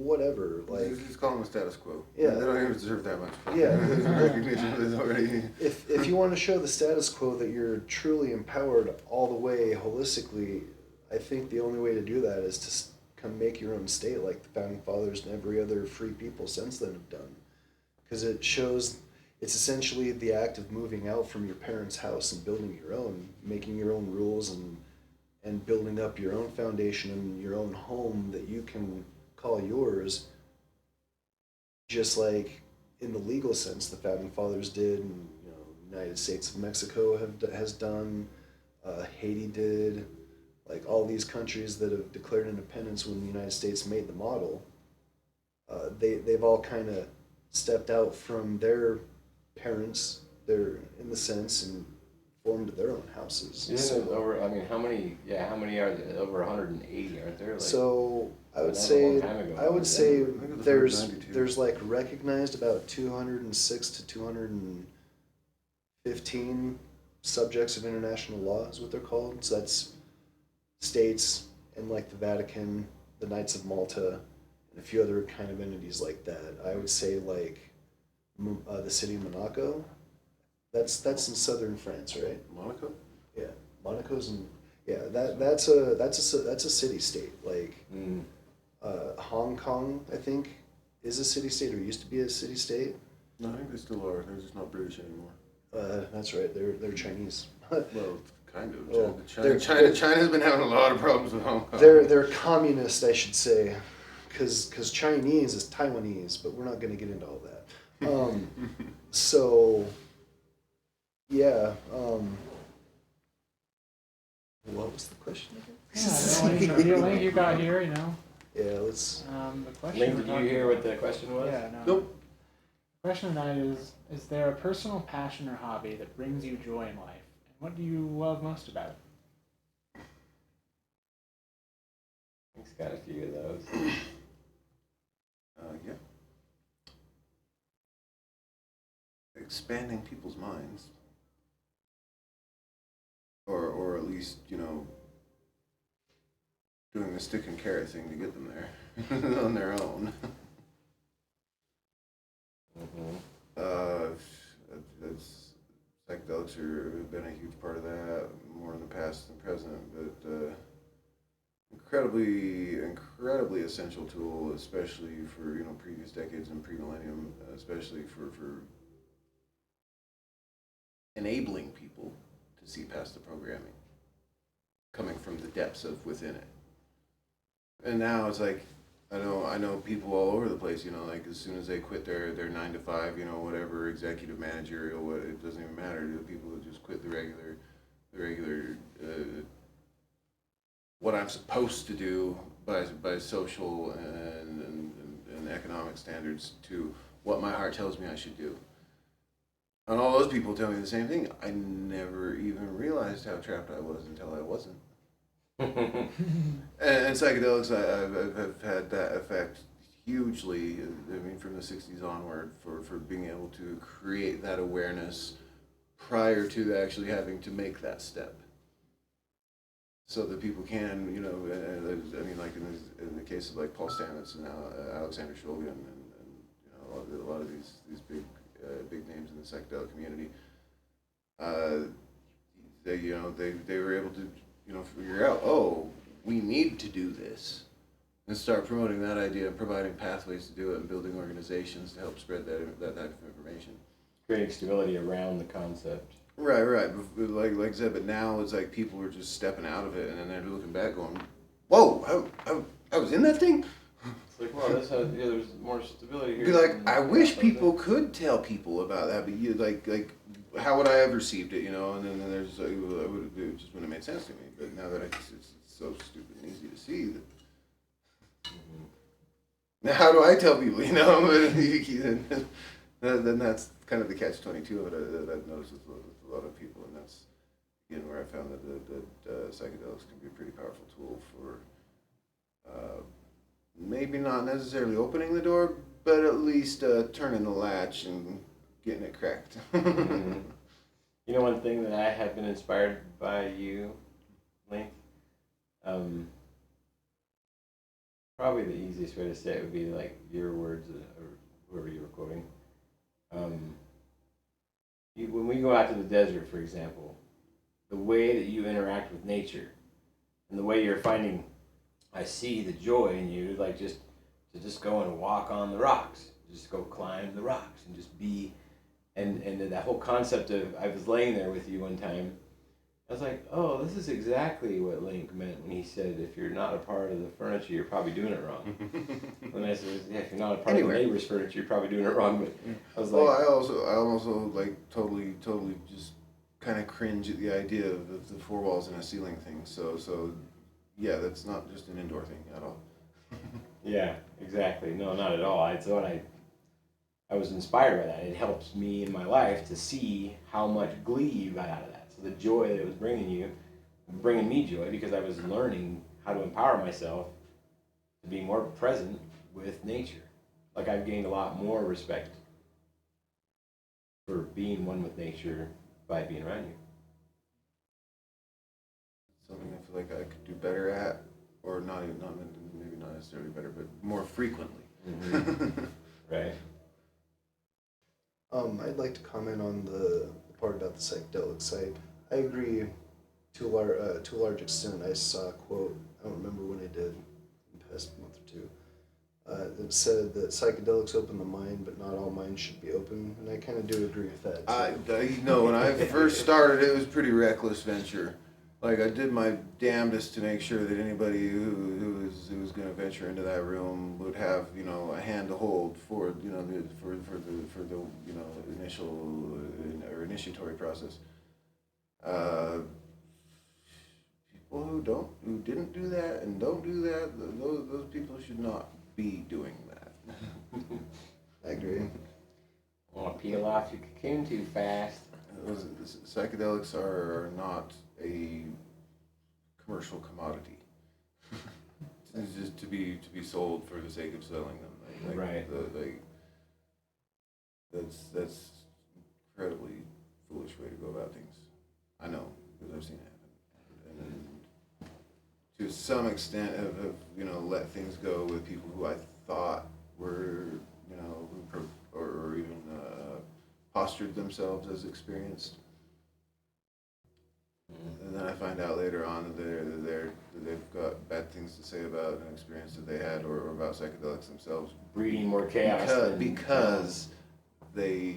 Speaker 2: like.
Speaker 4: Just call them the status quo.
Speaker 2: Yeah.
Speaker 4: They don't even deserve that much.
Speaker 2: Yeah.
Speaker 4: Recognition is already.
Speaker 2: If you want to show the status quo that you're truly empowered all the way holistically, I think the only way to do that is to come make your own state like the Founding Fathers and every other free people since then have done. Because it shows, it's essentially the act of moving out from your parents' house and building your own, making your own rules and building up your own foundation and your own home that you can call yours, just like in the legal sense the Founding Fathers did, and United States of Mexico has done, Haiti did. like all these countries that have declared independence when the United States made the model, they've all kind of stepped out from their parents, their in the sense, and formed their own houses.
Speaker 1: Isn't it over? I mean, how many? Yeah, how many are there? Over 180, aren't there? Like,
Speaker 2: So I would
Speaker 1: that's a
Speaker 2: say
Speaker 1: long time ago.
Speaker 2: I would say
Speaker 4: I think it was
Speaker 2: there's
Speaker 4: 192.
Speaker 2: like recognized about 206 to 215 subjects of international law is what they're called. So that's states and like the Vatican, the Knights of Malta, and a few other kind of entities like that. I would say like the city of Monaco. That's in southern France, right?
Speaker 4: Monaco?
Speaker 2: Yeah, Monaco's in. Yeah, that's a city state. Like Hong Kong, I think, is a city state or used to be a city state.
Speaker 4: No, I think they still are. They're just not British anymore.
Speaker 2: That's right. They're Chinese.
Speaker 4: Well, kind of.
Speaker 2: Well,
Speaker 4: China's been having a lot of problems with Hong Kong.
Speaker 2: They're communist, I should say, because Chinese is Taiwanese, but we're not going to get into all that. So, yeah. What was the question again?
Speaker 3: Yeah, the link you got here, you know.
Speaker 2: Yeah, let's.
Speaker 3: The question.
Speaker 1: Link,
Speaker 3: we're
Speaker 1: did you
Speaker 3: talking
Speaker 1: hear
Speaker 3: about-
Speaker 1: what the question was?
Speaker 3: Yeah, no.
Speaker 4: Nope.
Speaker 3: The question tonight is there a personal passion or hobby that brings you joy in life? And what do you love most about it?
Speaker 1: Link's got a few of those.
Speaker 4: Yeah. Expanding people's minds. Or at least, doing the stick and carrot thing to get them there on their own. That's psychedelics have been a huge part of that, more in the past than present, but incredibly essential tool, especially for previous decades and pre-millennium, especially for enabling people to see past the programming coming from the depths of within it. And now it's like I know people all over the place, like as soon as they quit their 9 to 5, whatever executive managerial, it doesn't even matter. The people who just quit the regular what I'm supposed to do by social and economic standards to what my heart tells me I should do. And all those people tell me the same thing. I never even realized how trapped I was until I wasn't. And psychedelics, I've had that effect hugely. I mean, from the '60s onward, for being able to create that awareness prior to actually having to make that step, so that people can, I mean, like in the case of like Paul Stamets and Alexander Shulgin and a lot of these big names in the psychedelic community, they were able to figure out, oh, we need to do this, and start promoting that idea and providing pathways to do it and building organizations to help spread that type of information.
Speaker 1: Creating stability around the concept.
Speaker 4: Right. But like I said, but now it's like people are just stepping out of it, and then they're looking back going, whoa, I was in that thing?
Speaker 1: It's like, well, there's more stability here.
Speaker 4: Be like, I wish people could tell people about that, but you like how would I have received it, And then there's it just wouldn't have made sense to me. But now that it's so stupid and easy to see that. Now how do I tell people, then that's kind of the catch-22 of it that I've noticed with a lot of people, and that's again where I found that psychedelics can be a pretty powerful tool for maybe not necessarily opening the door, but at least turning the latch and getting it cracked.
Speaker 1: Mm-hmm. One thing that I have been inspired by you, Link, probably the easiest way to say it would be like your words or whoever you were quoting. When we go out to the desert, for example, the way that you interact with nature and the way you're finding, I see the joy in you, like to just go and walk on the rocks, just go climb the rocks and just be, and that whole concept of, I was laying there with you one time, I was like, oh, this is exactly what Link meant when he said, if you're not a part of the furniture, you're probably doing it wrong. And I said, yeah, if you're not a part of the neighbor's furniture, you're probably doing it wrong. But I was like,
Speaker 4: well, I also like totally just kind of cringe at the idea of the four walls and a ceiling thing. So yeah, that's not just an indoor thing at all.
Speaker 1: Yeah, exactly. No, not at all. I thought I was inspired by that. It helps me in my life to see how much glee you got out of that. So the joy that it was bringing me joy because I was learning how to empower myself to be more present with nature. Like I've gained a lot more respect for being one with nature by being around you.
Speaker 4: Something I feel like I could do better at, or maybe not necessarily better, but more frequently.
Speaker 1: Mm-hmm. Right.
Speaker 2: I'd like to comment on the part about the psychedelics. I agree to a large extent. I saw a quote, I don't remember when I did, in the past month or two, that said that psychedelics open the mind, but not all minds should be open, and I kind of do agree with that, too.
Speaker 4: When I first started, it was a pretty reckless venture. Like, I did my damnedest to make sure that anybody who was going to venture into that realm would have, a hand to hold for, the initial or initiatory process. People who didn't do that and don't do that, those people should not be doing that.
Speaker 2: I agree.
Speaker 1: Want to peel off your cocoon too fast.
Speaker 4: Psychedelics are not a commercial commodity. It's just to be sold for the sake of selling them.
Speaker 1: Right.
Speaker 4: That's incredibly foolish way to go about things. I know because I've seen it happen, and to some extent have let things go with people who I thought were or even postured themselves as experienced. And then I find out later on that they've got bad things to say about an experience that they had or about psychedelics themselves.
Speaker 1: Breeding more chaos.
Speaker 4: Because they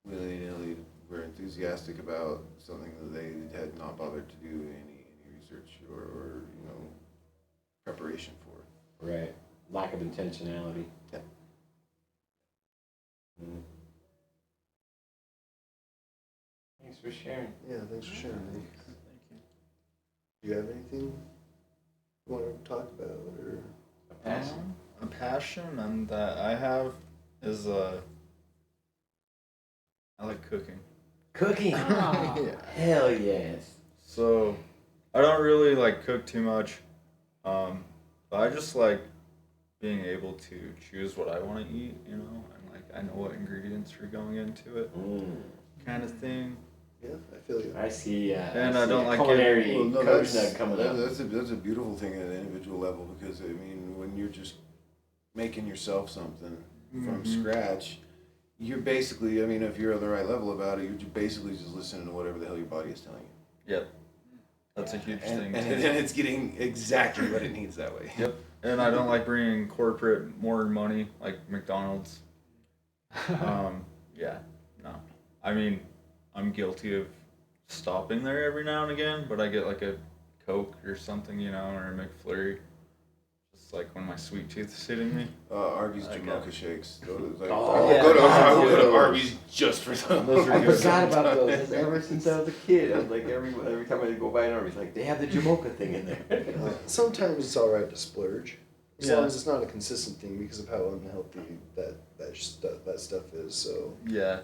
Speaker 4: willy-nilly were enthusiastic about something that they had not bothered to do any research or preparation for.
Speaker 1: Right. Lack of intentionality.
Speaker 4: Yeah.
Speaker 1: Mm. Thanks for sharing.
Speaker 2: Yeah, thanks for sharing.
Speaker 5: Thank you.
Speaker 2: Do you have anything you want to talk about, or?
Speaker 1: A passion.
Speaker 5: A passion and that I have is I like cooking.
Speaker 1: Cooking.
Speaker 3: Ah.
Speaker 2: Yeah.
Speaker 1: Hell yes.
Speaker 5: So I don't really like cook too much, but I just like being able to choose what I want to eat, and like I know what ingredients are going into it, kind of thing.
Speaker 2: Yeah, I feel you.
Speaker 1: I see.
Speaker 5: And I don't like
Speaker 1: culinary
Speaker 5: getting-
Speaker 1: COZSNUG coming up.
Speaker 4: That's a beautiful thing at an individual level because when you're just making yourself something from
Speaker 5: Mhm.
Speaker 4: scratch, you're basically if you're on the right level about it, you're basically just listening to whatever the hell your body is telling you.
Speaker 5: Yep. That's a huge thing
Speaker 4: And
Speaker 5: too.
Speaker 4: then it's getting exactly what it needs that way.
Speaker 5: Yep. And I don't like bringing corporate more money like McDonald's. Yeah, no. I mean, I'm guilty of stopping there every now and again, but I get like a Coke or something, or a McFlurry. Just like when my sweet tooth is hitting me.
Speaker 4: Arby's
Speaker 5: I
Speaker 4: Jamocha
Speaker 5: got-
Speaker 4: shakes.
Speaker 1: Oh,
Speaker 4: I'll
Speaker 1: yeah,
Speaker 4: go to
Speaker 1: those.
Speaker 4: Arby's just for them.
Speaker 5: Those are
Speaker 1: I
Speaker 5: good.
Speaker 1: forgot about those. Ever since I was a kid, I was like every time I go buy an Arby's, like they have the Jamocha thing in there.
Speaker 2: Sometimes it's all right to splurge, as
Speaker 5: Yeah.
Speaker 2: long as it's not a consistent thing because of how unhealthy that stuff is. So
Speaker 5: Yeah.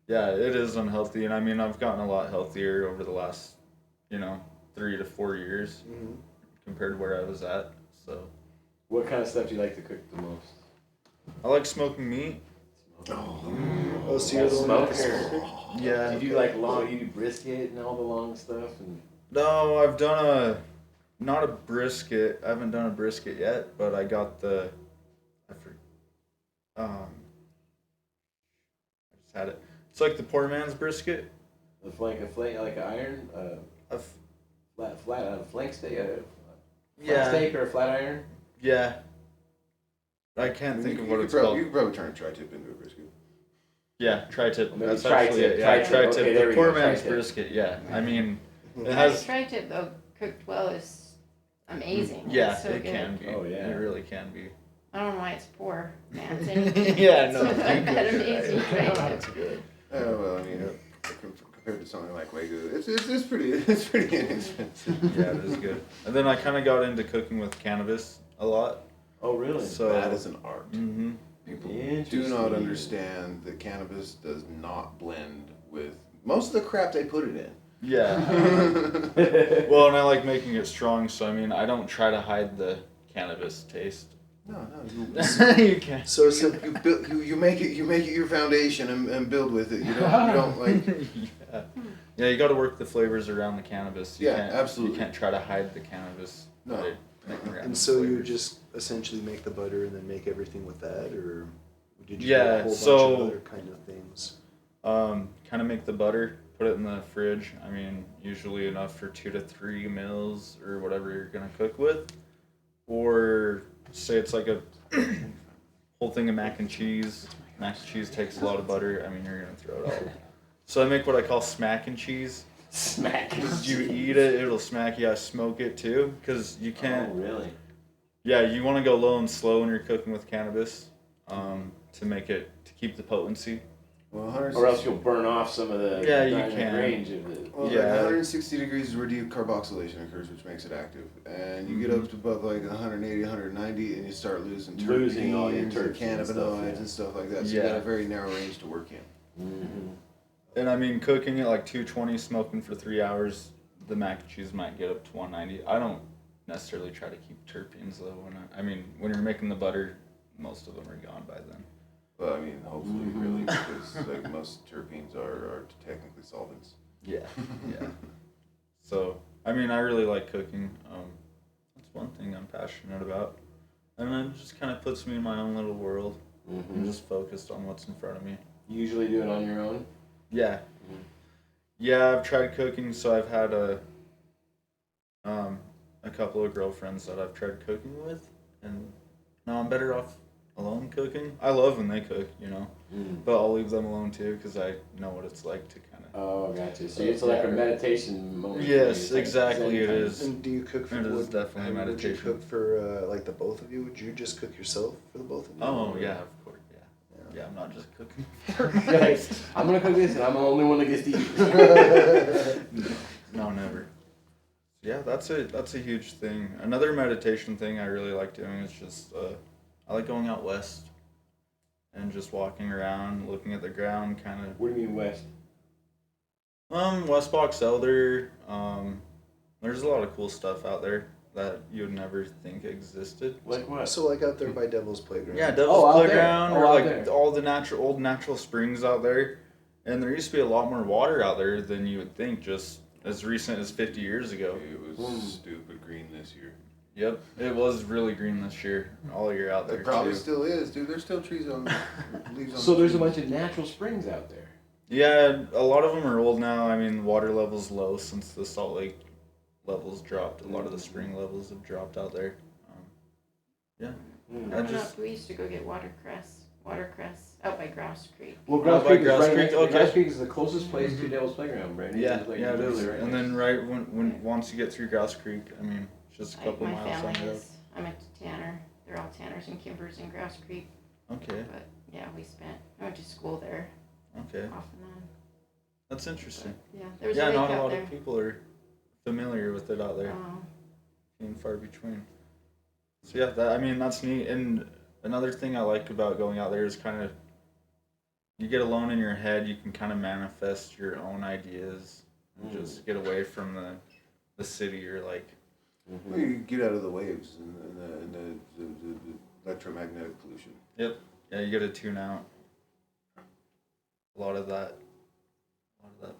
Speaker 5: Yeah, it is unhealthy, and I mean, I've gotten a lot healthier over the last, 3 to 4 years compared to where I was at. So
Speaker 1: What kind of stuff do you like to cook the most?
Speaker 5: I like smoking meat.
Speaker 2: oh, so you're the one with the
Speaker 1: Smoker.
Speaker 2: smoker?
Speaker 5: Yeah.
Speaker 1: You do like you do brisket and all the long stuff and.
Speaker 5: No, I've done not a brisket. I haven't done a brisket yet, but I got I just had it. It's like the poor man's brisket.
Speaker 1: A flank, like an iron,
Speaker 5: A
Speaker 1: flank steak,
Speaker 5: yeah,
Speaker 1: steak or a flat iron.
Speaker 5: yeah. I can't think of what it's
Speaker 4: You
Speaker 5: called.
Speaker 4: could probably turn a tri-tip into a brisket.
Speaker 5: Yeah, tri-tip.
Speaker 1: Maybe
Speaker 5: That's
Speaker 1: tri-tip,
Speaker 5: actually it. Yeah,
Speaker 1: tri-tip.
Speaker 5: tri-tip.
Speaker 1: Okay, there
Speaker 5: The
Speaker 1: we
Speaker 5: poor
Speaker 1: go,
Speaker 5: man's
Speaker 1: tri-tip.
Speaker 5: brisket. Yeah, I mean, it
Speaker 6: I
Speaker 5: has.
Speaker 6: tried to though cooked well is amazing.
Speaker 5: Yeah,
Speaker 6: It's so
Speaker 5: it
Speaker 6: good.
Speaker 5: can be.
Speaker 1: Oh, yeah.
Speaker 5: It really can be.
Speaker 6: I don't know why it's poor man's anything.
Speaker 5: Yeah, no.
Speaker 6: It's that amazing
Speaker 2: Right.
Speaker 6: tri-tip.
Speaker 2: That's good.
Speaker 4: Well, compared to something like Wagyu, it's pretty inexpensive.
Speaker 5: Yeah, it is good. And then I kind of got into cooking with cannabis a lot.
Speaker 1: Oh, really?
Speaker 5: So
Speaker 4: That is an art.
Speaker 5: Mm-hmm.
Speaker 4: People do
Speaker 1: Interesting.
Speaker 4: not understand that cannabis does not blend with most of the crap they put it in.
Speaker 5: Yeah. Well, and I like making it strong, so I mean, I don't try to hide the cannabis taste.
Speaker 4: No,
Speaker 5: You can't.
Speaker 2: So it's
Speaker 4: you make it your foundation and build with it. You don't like.
Speaker 5: Yeah. Yeah, you got to work the flavors around the cannabis. You
Speaker 4: Yeah,
Speaker 5: can't,
Speaker 4: absolutely.
Speaker 5: You can't try to hide the cannabis.
Speaker 4: No.
Speaker 5: by making random
Speaker 2: and so you
Speaker 5: flavors.
Speaker 2: just essentially make the butter and then make everything with that, or did you do
Speaker 5: Yeah,
Speaker 2: a whole bunch
Speaker 5: so-
Speaker 2: of other kind of things?
Speaker 5: Kind of make the butter, put it in the fridge. I mean, usually enough for 2 to 3 meals or whatever you're gonna cook with. Or say it's like a whole thing of mac and cheese. Mac and cheese takes a lot of butter. I mean, you're gonna throw it all. So I make what I call smack and cheese.
Speaker 1: Smack.
Speaker 5: You eat it, it'll smack. You gotta smoke it too, because you can't.
Speaker 1: Oh, really?
Speaker 5: Yeah, you want to go low and slow when you're cooking with cannabis, to keep the potency.
Speaker 4: Well,
Speaker 1: Or else you'll burn off some of the
Speaker 5: Yeah, you
Speaker 1: dynamic
Speaker 5: can.
Speaker 1: range of the.
Speaker 4: Well,
Speaker 5: Yeah.
Speaker 4: like 160 degrees is where decarboxylation occurs, which makes it active. And you get up to above like 180, 190, and you start losing
Speaker 1: Losing all your
Speaker 4: terpenes and
Speaker 1: terps and stuff,
Speaker 4: cannabinoids
Speaker 1: yeah.
Speaker 4: and stuff like that. So
Speaker 5: Yeah.
Speaker 4: you got a very narrow range to work in.
Speaker 1: Mm-hmm.
Speaker 5: And I mean, cooking at like 220, smoking for 3 hours, the mac and cheese might get up to 190. I don't necessarily try to keep terpenes though. When you're making the butter, most of them are gone by then.
Speaker 4: Well, I mean, hopefully, really, because like most terpenes are technically solvents.
Speaker 5: Yeah, yeah. So, I mean, I really like cooking. That's one thing I'm passionate about. And it just kind of puts me in my own little world. I'm just focused on what's in front of me.
Speaker 1: You usually do it on your own?
Speaker 5: Yeah. Yeah, I've tried cooking, so I've had a couple of girlfriends that I've tried cooking with, and now I'm better off alone cooking. I love when they cook, but I'll leave them alone too, because I know what it's like to kind of.
Speaker 1: Oh, gotcha. So it's like a meditation moment. for you.
Speaker 5: Yes,
Speaker 1: It's like
Speaker 5: exactly,
Speaker 1: Zen
Speaker 5: it
Speaker 1: time.
Speaker 5: is.
Speaker 2: And do you cook for?
Speaker 5: It is definitely
Speaker 2: Would you
Speaker 5: meditation.
Speaker 2: cook for like the both of you? Would you just cook yourself for the both of you?
Speaker 5: Oh yeah, of course, yeah. Yeah, I'm not just cooking.
Speaker 1: Guys, I'm gonna cook this, and I'm the only one that gets to eat.
Speaker 5: No, never. Yeah, that's a huge thing. Another meditation thing I really like doing is just I like going out west and just walking around, looking at the ground, kind of.
Speaker 1: What do you mean west?
Speaker 5: West Box Elder. There's a lot of cool stuff out there that you would never think existed.
Speaker 1: Like what?
Speaker 2: So like out there by Devil's Playground.
Speaker 5: Yeah, Devil's
Speaker 1: out there.
Speaker 5: Playground,
Speaker 1: Oh,
Speaker 5: or
Speaker 1: out
Speaker 5: like
Speaker 1: there.
Speaker 5: all the old natural springs out there. And there used to be a lot more water out there than you would think, just as recent as 50 years ago.
Speaker 4: It was stupid green this year.
Speaker 5: Yep, it was really green this year, all year out there
Speaker 4: It probably
Speaker 5: too.
Speaker 4: still is, dude. There's still trees on leaves on.
Speaker 1: So
Speaker 4: the
Speaker 1: there's a
Speaker 4: trees.
Speaker 1: bunch of natural springs out there.
Speaker 5: Yeah, a lot of them are old now. I mean, water level's low since the Salt Lake levels dropped. A lot of the spring levels have dropped out there. Yeah. I
Speaker 6: Growing
Speaker 5: just
Speaker 6: up, we used to go get watercress out by Grouse Creek.
Speaker 1: Well,
Speaker 5: Grouse
Speaker 1: Grouse Creek
Speaker 5: Grouse
Speaker 1: is right
Speaker 5: Creek,
Speaker 1: next.
Speaker 5: okay.
Speaker 1: Grouse Creek is the closest place to Devil's Playground, Brandon.
Speaker 5: yeah,
Speaker 1: It's like
Speaker 5: yeah, it is.
Speaker 1: literally right
Speaker 5: And
Speaker 1: next.
Speaker 5: then right when once you get through Grouse Creek, I mean, it's just a couple
Speaker 6: My
Speaker 5: miles down
Speaker 6: family
Speaker 5: the road.
Speaker 6: is, I'm a Tanner. They're all Tanners and Kimbers in Grouse Creek.
Speaker 5: Okay,
Speaker 6: But yeah, I went to school there
Speaker 5: okay,
Speaker 6: off and on.
Speaker 5: that's interesting.
Speaker 6: Yeah, there was
Speaker 5: Yeah,
Speaker 6: a lake
Speaker 5: not a
Speaker 6: out
Speaker 5: lot
Speaker 6: there.
Speaker 5: of people are familiar with it out there.
Speaker 6: Oh,
Speaker 5: Few and far between. So yeah, that's neat. And another thing I like about going out there is kind of you get alone in your head. You can kind of manifest your own ideas and just get away from the city or like.
Speaker 4: Well, you get out of the waves and the electromagnetic pollution.
Speaker 5: Yep. Yeah, you get to tune out a lot of that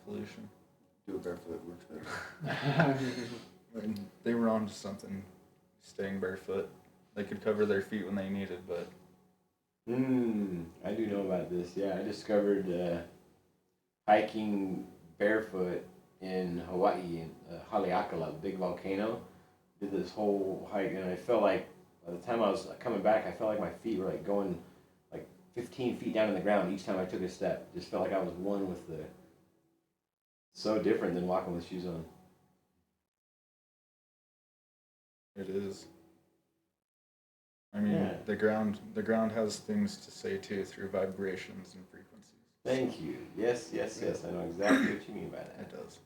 Speaker 5: pollution.
Speaker 4: Do it barefoot works better.
Speaker 5: And they were onto something. Staying barefoot, they could cover their feet when they needed, but.
Speaker 1: I do know about this. Yeah, I discovered hiking barefoot in Hawaii, in Haleakala, the big volcano. Did this whole hike, and I felt like by the time I was coming back, I felt like my feet were like going like 15 feet down in the ground each time I took a step. Just felt like I was one with the. So different than walking with shoes on.
Speaker 5: It is. I mean,
Speaker 1: Yeah.
Speaker 5: the ground has things to say too through vibrations and frequencies.
Speaker 1: Thank you. Yes, yes, yes. I know exactly what you mean by
Speaker 5: It
Speaker 1: that.
Speaker 5: does.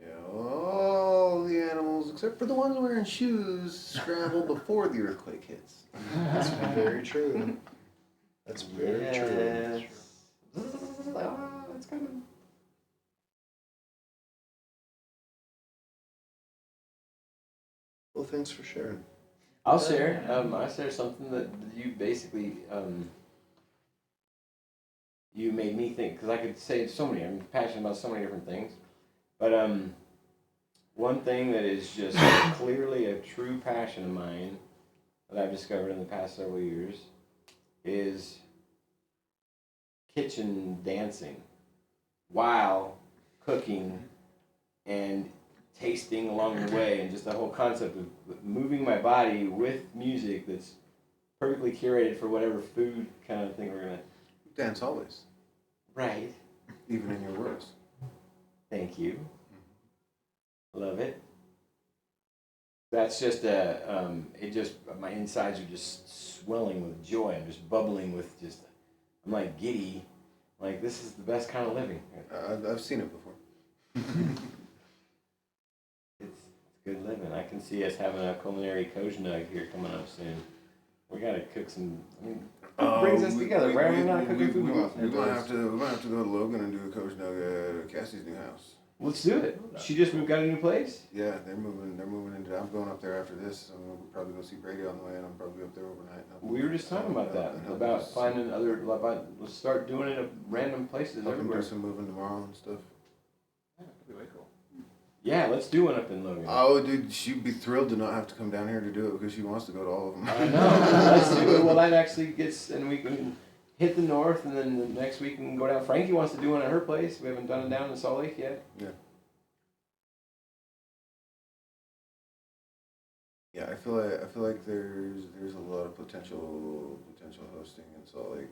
Speaker 4: Yeah, all the animals except for the ones wearing shoes scramble before the earthquake hits.
Speaker 2: That's very true. That's very true.
Speaker 1: It's coming.
Speaker 2: Well, thanks for sharing.
Speaker 1: I'll share. I share something that you basically you made me think, because I could say so many. I'm passionate about so many different things, but one thing that is just clearly a true passion of mine that I've discovered in the past several years is kitchen dancing while cooking and tasting along the way, and just the whole concept of moving my body with music that's perfectly curated for whatever food kind of thing we're gonna.
Speaker 4: Dance always,
Speaker 1: Right.
Speaker 4: even in your worst.
Speaker 1: Thank you. Love it. That's just it just, my insides are just swelling with joy. I'm just bubbling with just, I'm like giddy. Like, this is the best kind of living.
Speaker 4: I've seen it before.
Speaker 1: It's good living. I can see us having a culinary COZSNUG here coming up soon. We gotta cook some. I mean, what brings us together? Why are we not cooking food more often?
Speaker 4: We're gonna have to go to Logan and do a COZSNUG at Cassie's new house.
Speaker 1: Let's do it. She just moved, got a new place.
Speaker 4: Yeah, they're moving into. I'm going up there after this. I'm gonna probably go see Brady on the way, and I'm probably up there overnight.
Speaker 1: We were just talking about that. About finding other. About let's start doing it at random places
Speaker 4: Helping
Speaker 1: everywhere.
Speaker 4: do some moving tomorrow and stuff.
Speaker 3: Yeah, that'd be way cool.
Speaker 1: Yeah, let's do one up in Logan.
Speaker 4: Oh, dude, she'd be thrilled to not have to come down here to do it because she wants to go to all of them.
Speaker 1: I know. Let's do it. Well, that actually gets, and we can hit the north, and then the next week we can go down. Frankie wants to do one at her place. We haven't done it down in Salt Lake yet.
Speaker 4: Yeah, I feel like there's a lot of potential hosting in Salt Lake.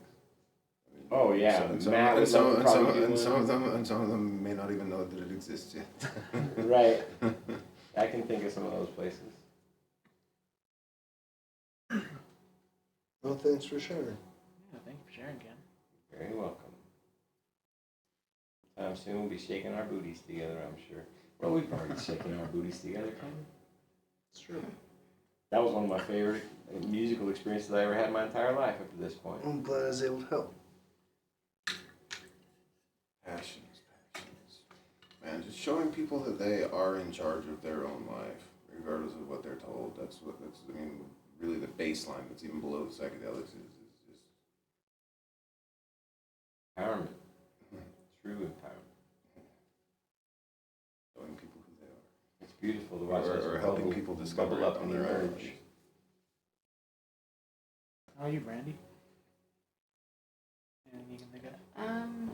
Speaker 4: I mean,
Speaker 1: Oh yeah,
Speaker 4: and some,
Speaker 1: Matt
Speaker 4: and
Speaker 1: would
Speaker 4: some,
Speaker 1: love to
Speaker 4: and some,
Speaker 1: probably do
Speaker 4: and
Speaker 1: one.
Speaker 4: some of them may not even know that it exists yet.
Speaker 1: Right. I can think of some of those places.
Speaker 2: Well, thanks for sharing.
Speaker 3: Yeah, thank you for sharing, Ken.
Speaker 1: Very welcome. Sometime soon we'll be shaking our booties together, I'm sure. Well, we've already shaken our booties together, Ken.
Speaker 2: It's true.
Speaker 1: That was one of my favorite musical experiences I ever had in my entire life up to this point.
Speaker 2: I'm glad I was able to help.
Speaker 4: Passions. Man, just showing people that they are in charge of their own life, regardless of what they're told. That's I mean, really the baseline that's even below the psychedelics is just
Speaker 1: Empowerment. True empowerment.
Speaker 4: showing people who they are.
Speaker 1: It's beautiful to watch us
Speaker 4: Or helping
Speaker 1: bubble-
Speaker 4: people discover
Speaker 1: bubble
Speaker 4: it
Speaker 1: up
Speaker 4: on
Speaker 1: and
Speaker 4: their own.
Speaker 1: emerge.
Speaker 3: How are you, Brandy? Anything you can think of?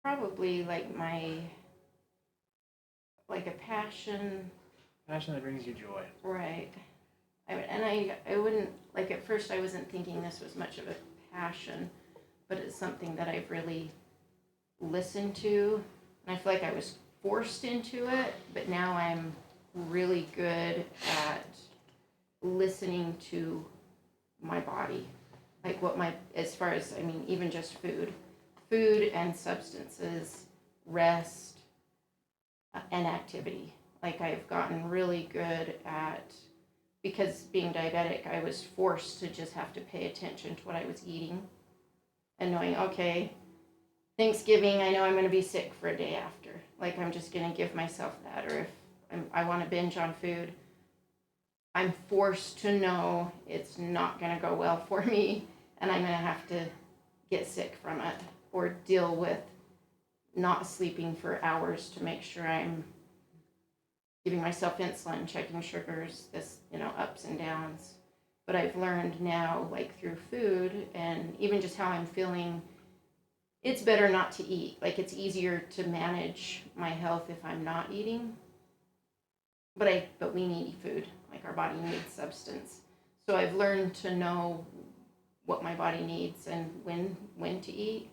Speaker 6: Probably like a passion,
Speaker 3: Passion that brings you joy.
Speaker 6: right? I wouldn't, like at first I wasn't thinking this was much of a passion, but it's something that I've really listened to. And I feel like I was forced into it, but now I'm really good at listening to my body. Like as far as, I mean, even just food and substances, rest, and activity. Like I've gotten really good at, because being diabetic, I was forced to just have to pay attention to what I was eating and knowing, okay, Thanksgiving, I know I'm going to be sick for a day after. Like I'm just going to give myself that. Or if I want to binge on food, I'm forced to know it's not going to go well for me and I'm going to have to get sick from it or deal with not sleeping for hours to make sure I'm giving myself insulin, checking sugars, ups and downs. But I've learned now, like through food and even just how I'm feeling, it's better not to eat. Like it's easier to manage my health if I'm not eating. But we need food. Like our body needs substance. So I've learned to know what my body needs and when to eat.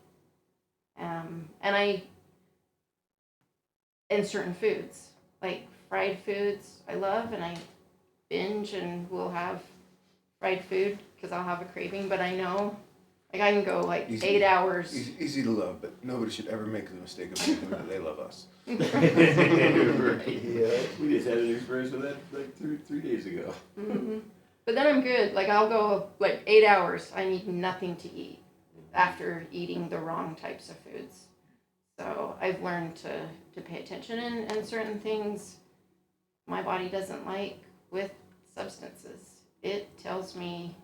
Speaker 6: And certain foods, like fried foods, I love, and binge and will have fried food because I'll have a craving, but I know, like, I can go like
Speaker 4: Easy.
Speaker 6: 8 hours.
Speaker 4: Easy to love, but nobody should ever make the mistake of thinking that they love us.
Speaker 2: Yeah.
Speaker 1: We just had an experience with that like three days ago.
Speaker 6: Hmm. But then I'm good. Like, I'll go like 8 hours. I need nothing to eat after eating the wrong types of foods. So I've learned to pay attention and certain things my body doesn't like with substances. It tells me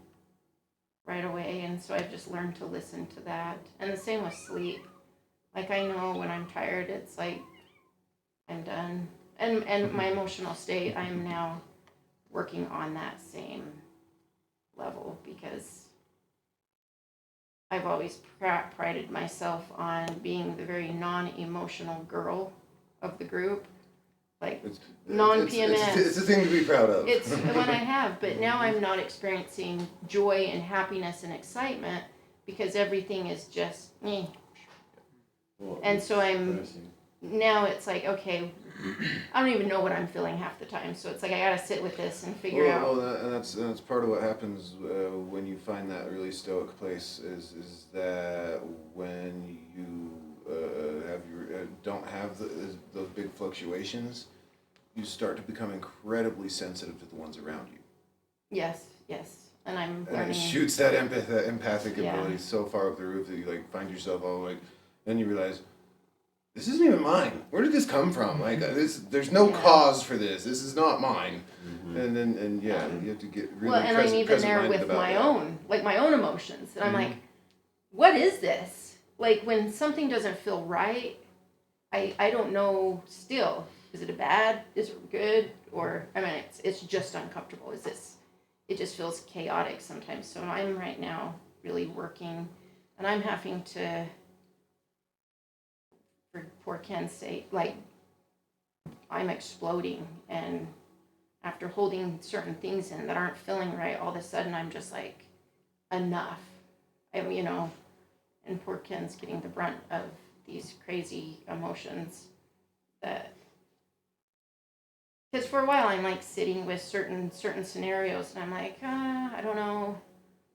Speaker 6: right away, and so I've just learned to listen to that. And the same with sleep. Like, I know when I'm tired, it's like I'm done. And my emotional state, I'm now working on that same level because I've always prided myself on being the very non-emotional girl of the group. Like, non-PMS.
Speaker 4: It's a thing to be proud of.
Speaker 6: It's what I have, but now I'm not experiencing joy and happiness and excitement because everything is just me.
Speaker 1: Well,
Speaker 6: And so I'm
Speaker 1: interesting.
Speaker 6: now it's like, okay, I don't even know what I'm feeling half the time. So it's like I gotta sit with this and figure out.
Speaker 4: And that's part of what happens when you find that really stoic place is that when you don't have those big fluctuations, you start to become incredibly sensitive to the ones around you.
Speaker 6: Yes, and I'm
Speaker 4: And
Speaker 6: learning.
Speaker 4: it shoots that empathic
Speaker 6: Yeah.
Speaker 4: ability so far up the roof that you like find yourself all like, then you realize, this isn't even mine. Where did this come from? Like there's no
Speaker 6: Yeah.
Speaker 4: cause for this. This is not mine.
Speaker 1: Mhm.
Speaker 4: And then you have to get really
Speaker 6: Well, and I'm even there
Speaker 4: present-minded
Speaker 6: with
Speaker 4: about
Speaker 6: my
Speaker 4: that.
Speaker 6: own, like my own emotions, and I'm
Speaker 4: Mhm.
Speaker 6: like, what is this? Like, when something doesn't feel right, I don't know still. Is it a bad? Is it good? Or, I mean, it's just uncomfortable. It just feels chaotic sometimes. So I'm right now really working, and I'm having to, for poor Ken's sake, like, I'm exploding, and after holding certain things in that aren't feeling right, all of a sudden I'm just like, enough. And poor Ken's getting the brunt of these crazy emotions that, because for a while I'm like sitting with certain scenarios and I'm like, I don't know.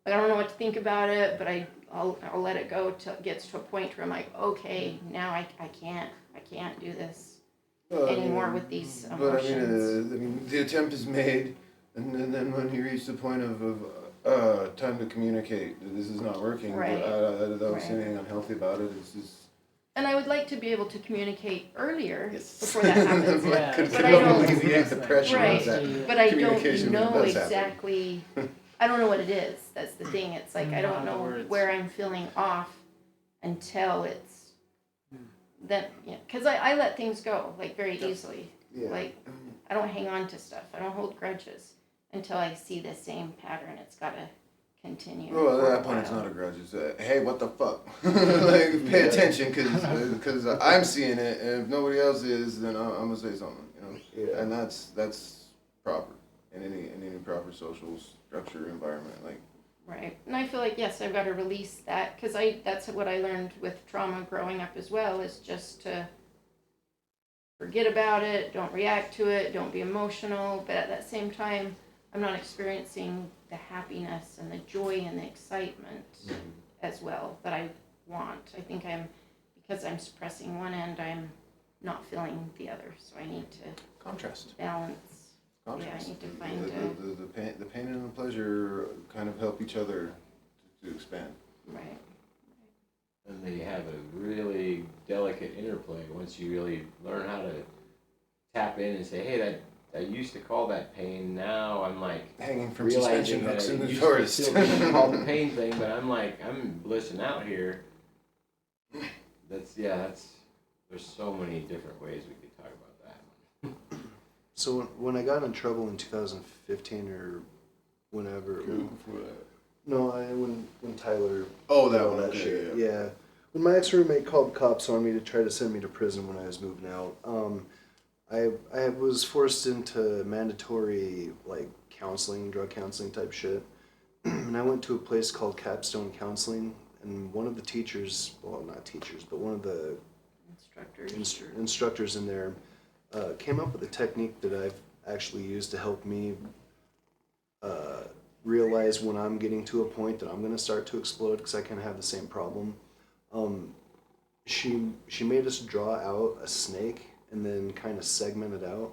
Speaker 6: Like, I don't know what to think about it, but I'll let it go till it gets to a point where I'm like, okay, now I can't do this anymore with these
Speaker 4: But
Speaker 6: emotions.
Speaker 4: the attempt is made, and then when you reach the point of time to communicate that this is not working,
Speaker 6: Right.
Speaker 4: I don't
Speaker 6: Right.
Speaker 4: see anything unhealthy about it. It's just
Speaker 6: And I would like to be able to communicate earlier
Speaker 4: yes.
Speaker 6: before that happens.
Speaker 3: Yeah.
Speaker 4: Could
Speaker 6: But I don't-
Speaker 4: alleviate the pressure
Speaker 6: Right.
Speaker 4: of that.
Speaker 6: But I
Speaker 4: Communication
Speaker 6: don't know
Speaker 4: does happen.
Speaker 6: exactly. I don't know what it is. That's the thing. It's like I don't
Speaker 3: Not the
Speaker 6: know
Speaker 3: words.
Speaker 6: where I'm feeling off until it's then. Yeah, because I let things go like very easily.
Speaker 2: Yeah.
Speaker 6: Like, I don't hang on to stuff. I don't hold grudges until I see the same pattern. It's got to continue.
Speaker 4: Well,
Speaker 6: for
Speaker 4: at
Speaker 6: a
Speaker 4: that point, it's
Speaker 6: while.
Speaker 4: not a grudge. It's hey, what the fuck? Like, pay attention, because I'm seeing it, and if nobody else is, then I'm gonna say something.
Speaker 2: Yeah.
Speaker 4: And that's proper in any proper social structure environment. Like,
Speaker 6: Right. And I feel like, yes, I've got to release that because that's what I learned with trauma growing up as well, is just to forget about it, don't react to it, don't be emotional. But at that same time, I'm not experiencing the happiness and the joy and the excitement as well that I want. I think because I'm suppressing one end, I'm not feeling the other. So I need to
Speaker 4: contrast.
Speaker 6: balance.
Speaker 4: Contrast.
Speaker 6: Yeah, I need to find
Speaker 4: the pain and the pleasure kind of help each other to expand.
Speaker 6: Right.
Speaker 1: And they have a really delicate interplay once you really learn how to tap in and say, hey, I used to call that pain. Now I'm like
Speaker 4: Hanging from
Speaker 1: realizing
Speaker 4: suspension
Speaker 1: that
Speaker 4: hooks in
Speaker 1: it
Speaker 4: the
Speaker 1: used
Speaker 4: forest.
Speaker 1: to still be called the pain thing, but I'm blissing out here. That's there's so many different ways we could talk about that.
Speaker 2: So when I got in trouble in 2015 or whenever, when Tyler.
Speaker 4: Oh, that
Speaker 2: all
Speaker 4: one.
Speaker 2: that
Speaker 4: Okay,
Speaker 2: shit.
Speaker 4: yeah.
Speaker 2: Yeah. When my ex-roommate called cops on me to try to send me to prison when I was moving out, I was forced into mandatory like counseling, drug counseling type shit, and I went to a place called Capstone Counseling, and one of the teachers, well, not teachers, but one of the
Speaker 6: Instructors.
Speaker 2: instructors in there came up with a technique that I've actually used to help me realize when I'm getting to a point that I'm going to start to explode, because I kind of have the same problem. She made us draw out a snake and then kind of segment it out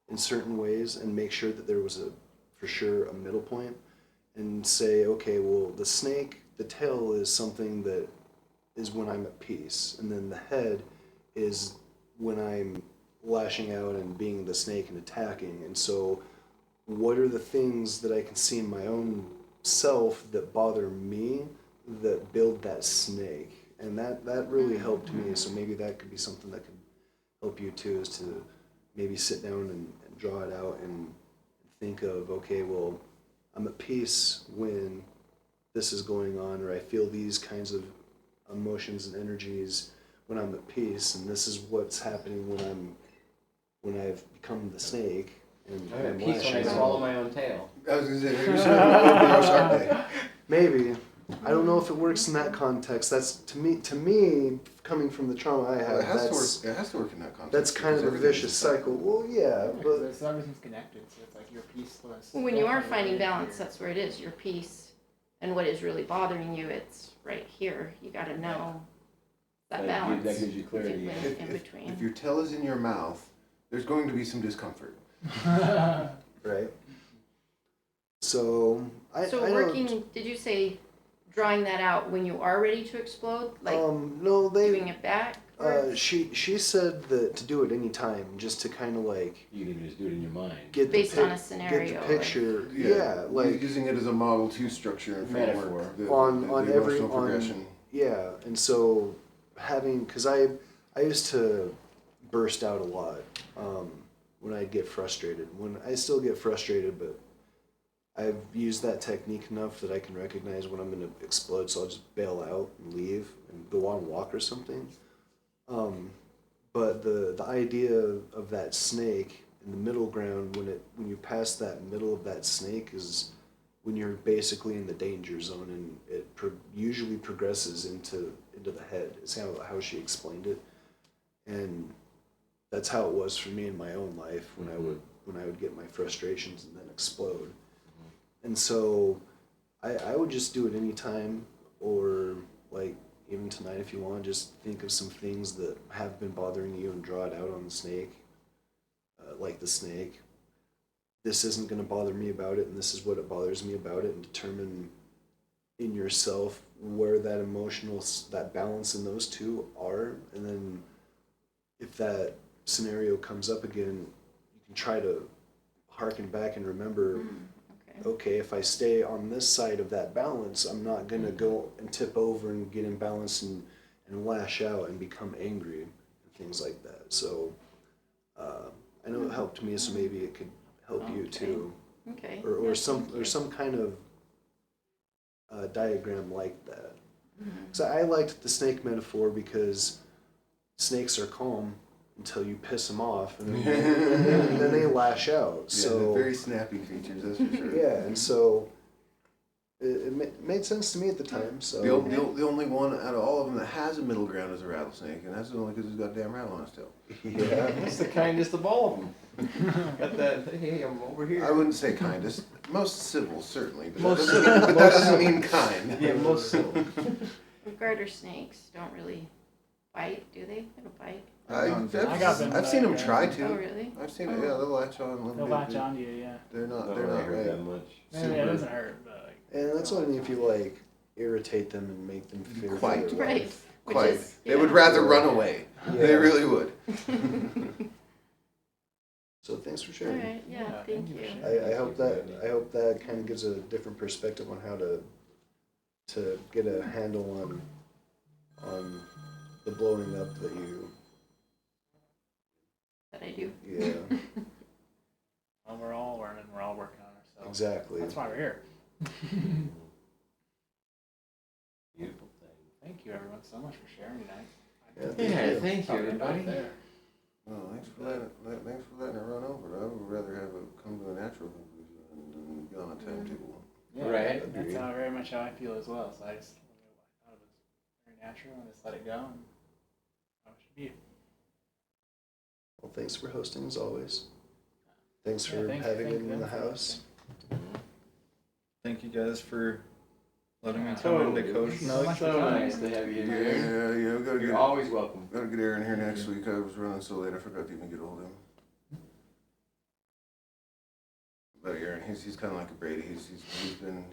Speaker 2: in certain ways and make sure that there was for sure a middle point, and say, okay, well, the snake, the tail is something that is when I'm at peace, and then the head is when I'm lashing out and being the snake and attacking. And so what are the things that I can see in my own self that bother me that build that snake? And that really helped me. So maybe that could be something that could help you too, is to maybe sit down and draw it out and think of, okay, well, I'm at peace when this is going on, or I feel these kinds of emotions and energies when I'm at peace, and this is what's happening when I've become the snake. And
Speaker 1: I'm at
Speaker 2: I'm
Speaker 1: peace when I
Speaker 2: lashing out.
Speaker 1: swallow my own tail.
Speaker 4: I was gonna say, maybe Shark Day.
Speaker 2: Maybe. I don't know if it works in that context. That's to me, coming from the trauma I
Speaker 4: Well,
Speaker 2: have,
Speaker 4: it has to
Speaker 2: that's
Speaker 4: work. It has to work in that context.
Speaker 2: that's kind of
Speaker 4: because
Speaker 2: a
Speaker 4: everything is
Speaker 2: vicious cycle. Well, yeah, but
Speaker 3: So everything's connected, so it's like you're peaceless.
Speaker 6: When you are
Speaker 3: definitely
Speaker 6: finding
Speaker 3: right
Speaker 6: balance,
Speaker 3: here.
Speaker 6: that's where it is, your peace. And what is really bothering you, it's right here. You gotta know that balance.
Speaker 1: That gives you clarity.
Speaker 6: If-
Speaker 4: If,
Speaker 6: in
Speaker 4: if,
Speaker 6: between.
Speaker 4: if your tail is in your mouth, there's going to be some discomfort.
Speaker 2: right. So I
Speaker 6: So
Speaker 2: I
Speaker 6: working, did you say drawing that out when you are ready to explode? Like
Speaker 2: no,
Speaker 6: doing it back?
Speaker 2: she said that to do it any time, just to kind of like
Speaker 1: You can even just do it in your mind.
Speaker 2: get
Speaker 6: Based
Speaker 2: the
Speaker 6: on a scenario
Speaker 2: get
Speaker 6: of-
Speaker 2: the picture. Yeah, like
Speaker 4: using it as a model to structure and
Speaker 1: Metaphor.
Speaker 4: framework.
Speaker 2: On
Speaker 4: the
Speaker 2: every-
Speaker 4: emotional
Speaker 2: on-
Speaker 4: progression.
Speaker 2: yeah, and so having, because I used to burst out a lot when I get frustrated. When I still get frustrated, but I've used that technique enough that I can recognize when I'm going to explode. So I'll just bail out and leave and go on a walk or something. But the idea of that snake in the middle ground, when you pass that middle of that snake, is when you're basically in the danger zone, and it usually progresses into the head. It's how she explained it, and that's how it was for me in my own life when I would get my frustrations and then explode. And so I would just do it anytime, or like even tonight if you want, just think of some things that have been bothering you and draw it out on the snake, like the snake. This isn't going to bother me about it, and this is what it bothers me about it, and determine in yourself where that that balance in those two are. And then if that scenario comes up again, you can try to harken back and remember, okay, if I stay on this side of that balance, I'm not going to go and tip over and get imbalanced and lash out and become angry and things like that. So I know it helped me, so maybe it could help you too.
Speaker 6: Okay.
Speaker 2: Or
Speaker 6: Yeah,
Speaker 2: some
Speaker 6: thank you.
Speaker 2: or some kind of diagram like that. So I liked the snake metaphor because snakes are calm until you piss them off, and then they lash out.
Speaker 4: Yeah,
Speaker 2: So
Speaker 4: they're very snappy creatures, that's for sure.
Speaker 2: yeah, and so it made sense to me at the time. So
Speaker 4: The only one out of all of them that has a middle ground is a rattlesnake, and that's only because he's got a damn rattle on his tail.
Speaker 2: yeah,
Speaker 1: That's the kindest of all of them. Got that, hey, I'm over here.
Speaker 4: I wouldn't say kindest. Most civil, certainly, but
Speaker 1: Most
Speaker 4: that
Speaker 1: civil.
Speaker 4: but that doesn't mean kind.
Speaker 1: Yeah, most civil.
Speaker 6: Garter snakes don't really bite, do they? They don't bite.
Speaker 4: I've seen them try to.
Speaker 6: Oh, really?
Speaker 4: I've seen it. Yeah, they'll latch on a little
Speaker 3: They'll
Speaker 4: bit.
Speaker 3: latch onto you, yeah.
Speaker 4: They're not.
Speaker 1: Not
Speaker 4: They're
Speaker 1: really
Speaker 4: not
Speaker 1: hurt
Speaker 4: right.
Speaker 1: that much.
Speaker 3: Maybe it doesn't hurt, but like.
Speaker 2: and that's only if you like irritate them and make them fear
Speaker 4: Quite.
Speaker 2: for their
Speaker 6: Right.
Speaker 2: life.
Speaker 6: Which
Speaker 4: Quite.
Speaker 6: is,
Speaker 4: They would rather run away.
Speaker 2: Yeah.
Speaker 4: They really would.
Speaker 2: So thanks for
Speaker 6: All
Speaker 2: sharing.
Speaker 6: right, yeah,
Speaker 3: Yeah,
Speaker 6: thank
Speaker 3: thank you
Speaker 6: you.
Speaker 3: for sharing.
Speaker 2: I hope that kind of gives a different perspective on how to get a handle on the blowing up that you
Speaker 6: That I do.
Speaker 2: yeah
Speaker 3: Well, we're all learning, we're all working on ourselves.
Speaker 2: exactly.
Speaker 3: That's why we're here.
Speaker 1: Beautiful thing.
Speaker 3: Thank you everyone so much for sharing tonight.
Speaker 2: Yeah, thank you.
Speaker 1: Thank you, everybody.
Speaker 3: There.
Speaker 4: Well, thanks for letting it run over. I would rather have it come to a natural conclusion than be on a timetable.
Speaker 3: Yeah,
Speaker 1: Right.
Speaker 3: That's very much how I feel as well. So I thought it was very natural and just let it go and how it should be.
Speaker 2: Well, thanks for hosting as always. Thanks
Speaker 3: Yeah,
Speaker 2: for
Speaker 3: thank
Speaker 2: having
Speaker 3: them
Speaker 2: me in the
Speaker 3: for
Speaker 2: house.
Speaker 3: hosting.
Speaker 5: thank you guys for letting me come
Speaker 1: Totally.
Speaker 5: into Coach
Speaker 1: So
Speaker 5: Snug.
Speaker 1: nice to have you
Speaker 4: Yeah,
Speaker 1: here.
Speaker 4: yeah, we gotta
Speaker 1: You're
Speaker 4: get
Speaker 1: always welcome.
Speaker 4: Aaron here next week. I was running so late, I forgot to even get a hold of him. But Aaron, he's kind of like a Brady. He's been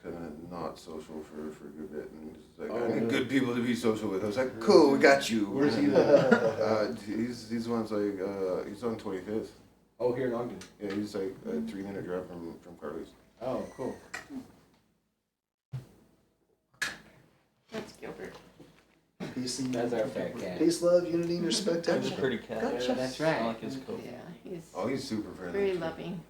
Speaker 4: kind of not social for a good bit, and he's like, I need good people to be social with. I was like, cool, we got you.
Speaker 1: Where's he
Speaker 4: He's the one's like he's on 25th.
Speaker 1: Oh, here in Ogden.
Speaker 4: Yeah, he's like a 3-minute drive from Carly's.
Speaker 1: Oh, cool.
Speaker 6: That's Gilbert.
Speaker 2: Peace and
Speaker 1: That's our fat cat.
Speaker 2: peace, love, unity, and respect.
Speaker 5: That's a pretty cat.
Speaker 1: That's right.
Speaker 5: I like his coat.
Speaker 6: Yeah, he's
Speaker 4: Oh, he's super friendly.
Speaker 6: very loving.